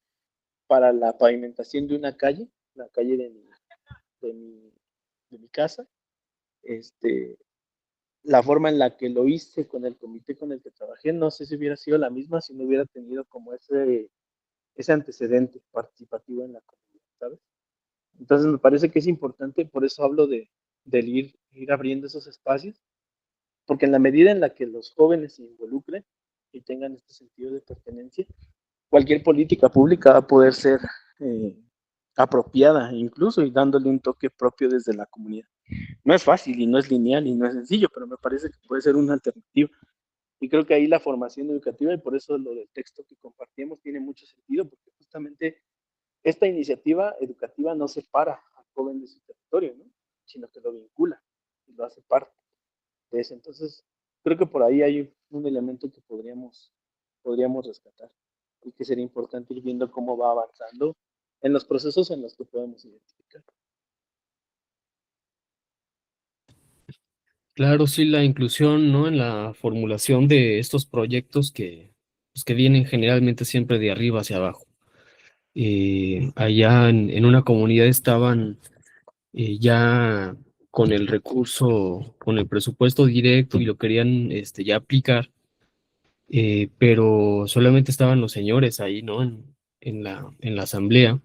para la pavimentación de una calle, la calle de mi, de mi casa, este, la forma en la que lo hice con el comité con el que trabajé, no sé si hubiera sido la misma si no hubiera tenido como ese antecedente participativo en la comunidad, ¿sabes? Entonces me parece que es importante, por eso hablo del ir abriendo esos espacios, porque en la medida en la que los jóvenes se involucren y tengan este sentido de pertenencia, cualquier política pública va a poder ser eh, apropiada incluso y dándole un toque propio desde la comunidad. No es fácil y no es lineal y no es sencillo, pero me parece que puede ser una alternativa. Y creo que ahí la formación educativa, y por eso lo del texto que compartimos tiene mucho sentido, porque justamente esta iniciativa educativa no separa al joven de su territorio, ¿no? Sino que lo vincula y lo hace parte de eso. Entonces, creo que por ahí hay un elemento que podríamos rescatar y que sería importante ir viendo cómo va avanzando en los procesos en los que podemos identificar. Claro, sí, la inclusión, ¿no? En la formulación de estos proyectos pues, que vienen generalmente siempre de arriba hacia abajo. Allá en una comunidad estaban ya con el recurso, con el presupuesto directo y lo querían ya aplicar, pero solamente estaban los señores ahí, ¿no? En la asamblea.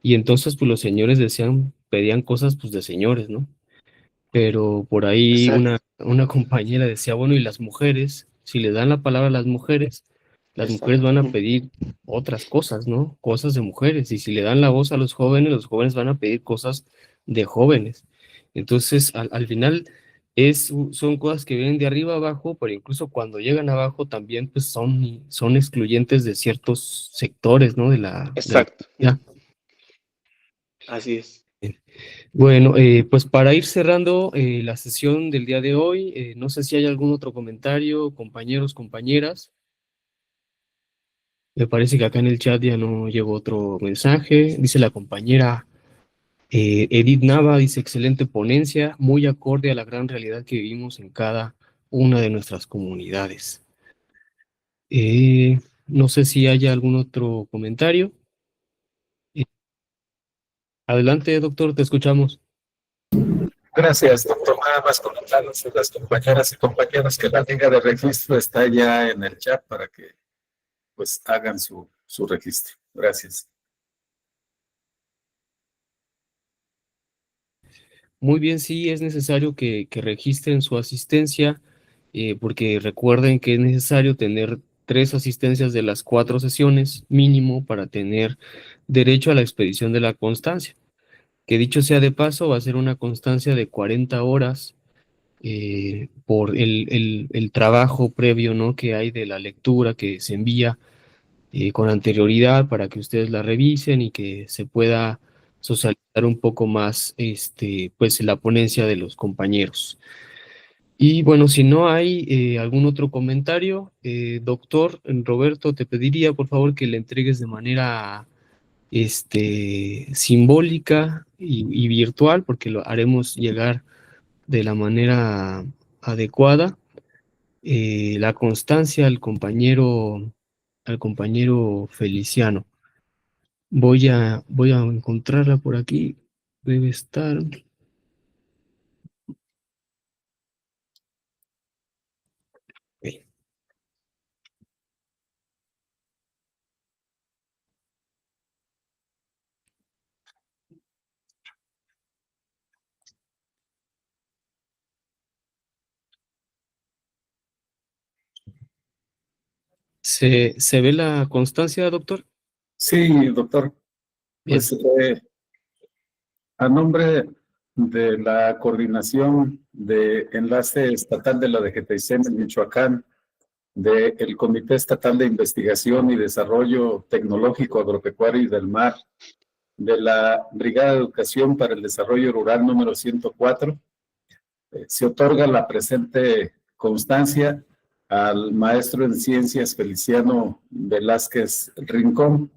Y entonces, pues los señores decían, pedían cosas pues de señores, ¿no? Pero por ahí Exacto, una compañera decía, bueno, ¿y las mujeres? Si le dan la palabra a las mujeres exacto. van a pedir otras cosas, ¿no? Cosas de mujeres. Y si le dan la voz a los jóvenes van a pedir cosas de jóvenes. Entonces, al final, son cosas que vienen de arriba a abajo, pero incluso cuando llegan abajo también pues son excluyentes de ciertos sectores, ¿no? De la Exacto. comunidad. Así es. Bueno, pues para ir cerrando la sesión del día de hoy, no sé si hay algún otro comentario, compañeros, compañeras. Me parece que acá en el chat ya no llegó otro mensaje. Dice la compañera Edith Nava, dice excelente ponencia, muy acorde a la gran realidad que vivimos en cada una de nuestras comunidades. Eh, no sé si haya algún otro comentario. Eh, adelante, doctor, te escuchamos. Gracias, doctor. Nada más comentarles a las compañeras y compañeros que la liga de registro está ya en el chat para que pues hagan su registro. Gracias. Muy bien, sí, es necesario que registren su asistencia, porque recuerden que es necesario tener 3 asistencias de las 4 sesiones mínimo para tener derecho a la expedición de la constancia. Que dicho sea de paso, va a ser una constancia de 40 horas por el trabajo previo, ¿no? Que hay de la lectura que se envía con anterioridad para que ustedes la revisen y que se pueda socializar un poco más, pues, la ponencia de los compañeros. Y bueno, si no hay algún otro comentario, doctor Roberto, te pediría por favor que le entregues de manera, simbólica y virtual, porque lo haremos llegar de la manera adecuada, la constancia al compañero Feliciano. Voy a encontrarla por aquí. Debe estar. Ok. ¿Se ve la constancia, doctor? Sí, doctor. Bien. Pues a nombre de la Coordinación de Enlace Estatal de la DGTICEM en Michoacán, del Comité Estatal de Investigación y Desarrollo Tecnológico Agropecuario y del Mar, de la Brigada de Educación para el Desarrollo Rural número 104, se otorga la presente constancia al maestro en ciencias Feliciano Velázquez Rincón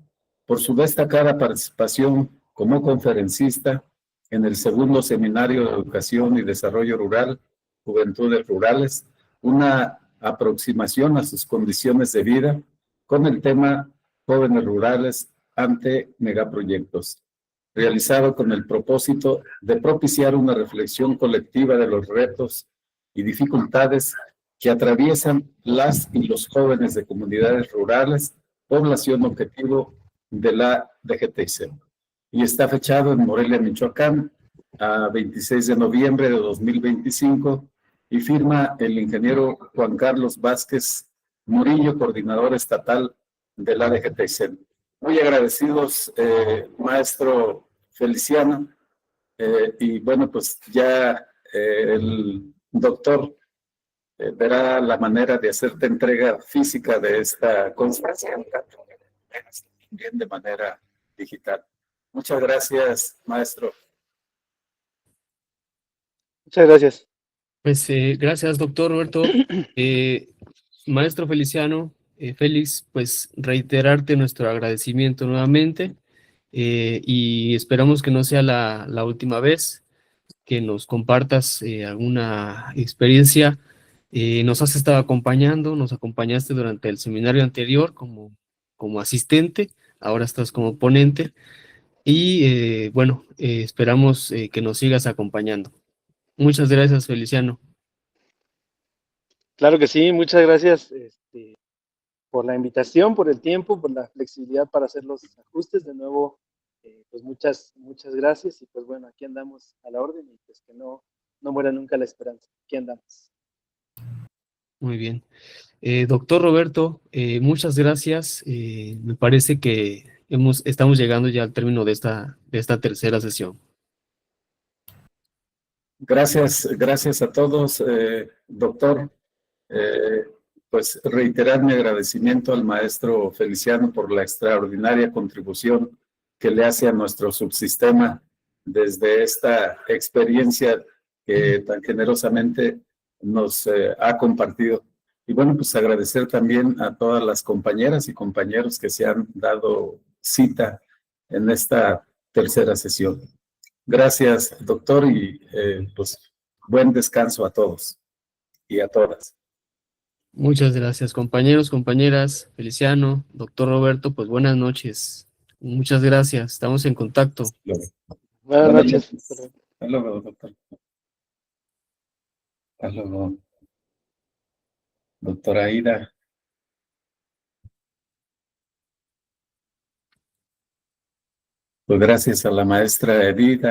por su destacada participación como conferencista en el segundo Seminario de Educación y Desarrollo Rural, Juventudes Rurales, una aproximación a sus condiciones de vida con el tema Jóvenes Rurales ante Megaproyectos, realizado con el propósito de propiciar una reflexión colectiva de los retos y dificultades que atraviesan las y los jóvenes de comunidades rurales, población objetivo de la DGTICEM. Y está fechado en Morelia, Michoacán, a 26 de noviembre de 2025, y firma el ingeniero Juan Carlos Vázquez Murillo, coordinador estatal de la DGTICEM. Muy agradecidos, maestro Feliciano, y bueno, pues ya el doctor verá la manera de hacerte entrega física de esta constancia, también de manera digital. Muchas gracias, maestro. Muchas gracias. Pues gracias, doctor Roberto. Maestro Feliciano, Félix, pues reiterarte nuestro agradecimiento nuevamente y esperamos que no sea la última vez que nos compartas alguna experiencia. Nos has estado acompañando, nos acompañaste durante el seminario anterior como asistente, ahora estás como ponente y bueno, esperamos que nos sigas acompañando. Muchas gracias, Feliciano. Claro que sí, muchas gracias por la invitación, por el tiempo, por la flexibilidad para hacer los ajustes. De nuevo, pues muchas gracias y pues bueno, aquí andamos a la orden y pues que no muera nunca la esperanza. Aquí andamos. Muy bien. Doctor Roberto, muchas gracias. Me parece que estamos llegando ya al término de esta tercera sesión. Gracias a todos, doctor. Pues reiterar mi agradecimiento al maestro Feliciano por la extraordinaria contribución que le hace a nuestro subsistema desde esta experiencia que tan generosamente nos ha compartido. Y bueno, pues agradecer también a todas las compañeras y compañeros que se han dado cita en esta tercera sesión. Gracias, doctor, y pues buen descanso a todos y a todas. Muchas gracias, compañeros, compañeras, Feliciano, doctor Roberto, pues buenas noches. Muchas gracias, estamos en contacto. Buenas noches. Hasta luego, doctor. Hasta luego, doctora Aida. Pues gracias a la maestra Edith,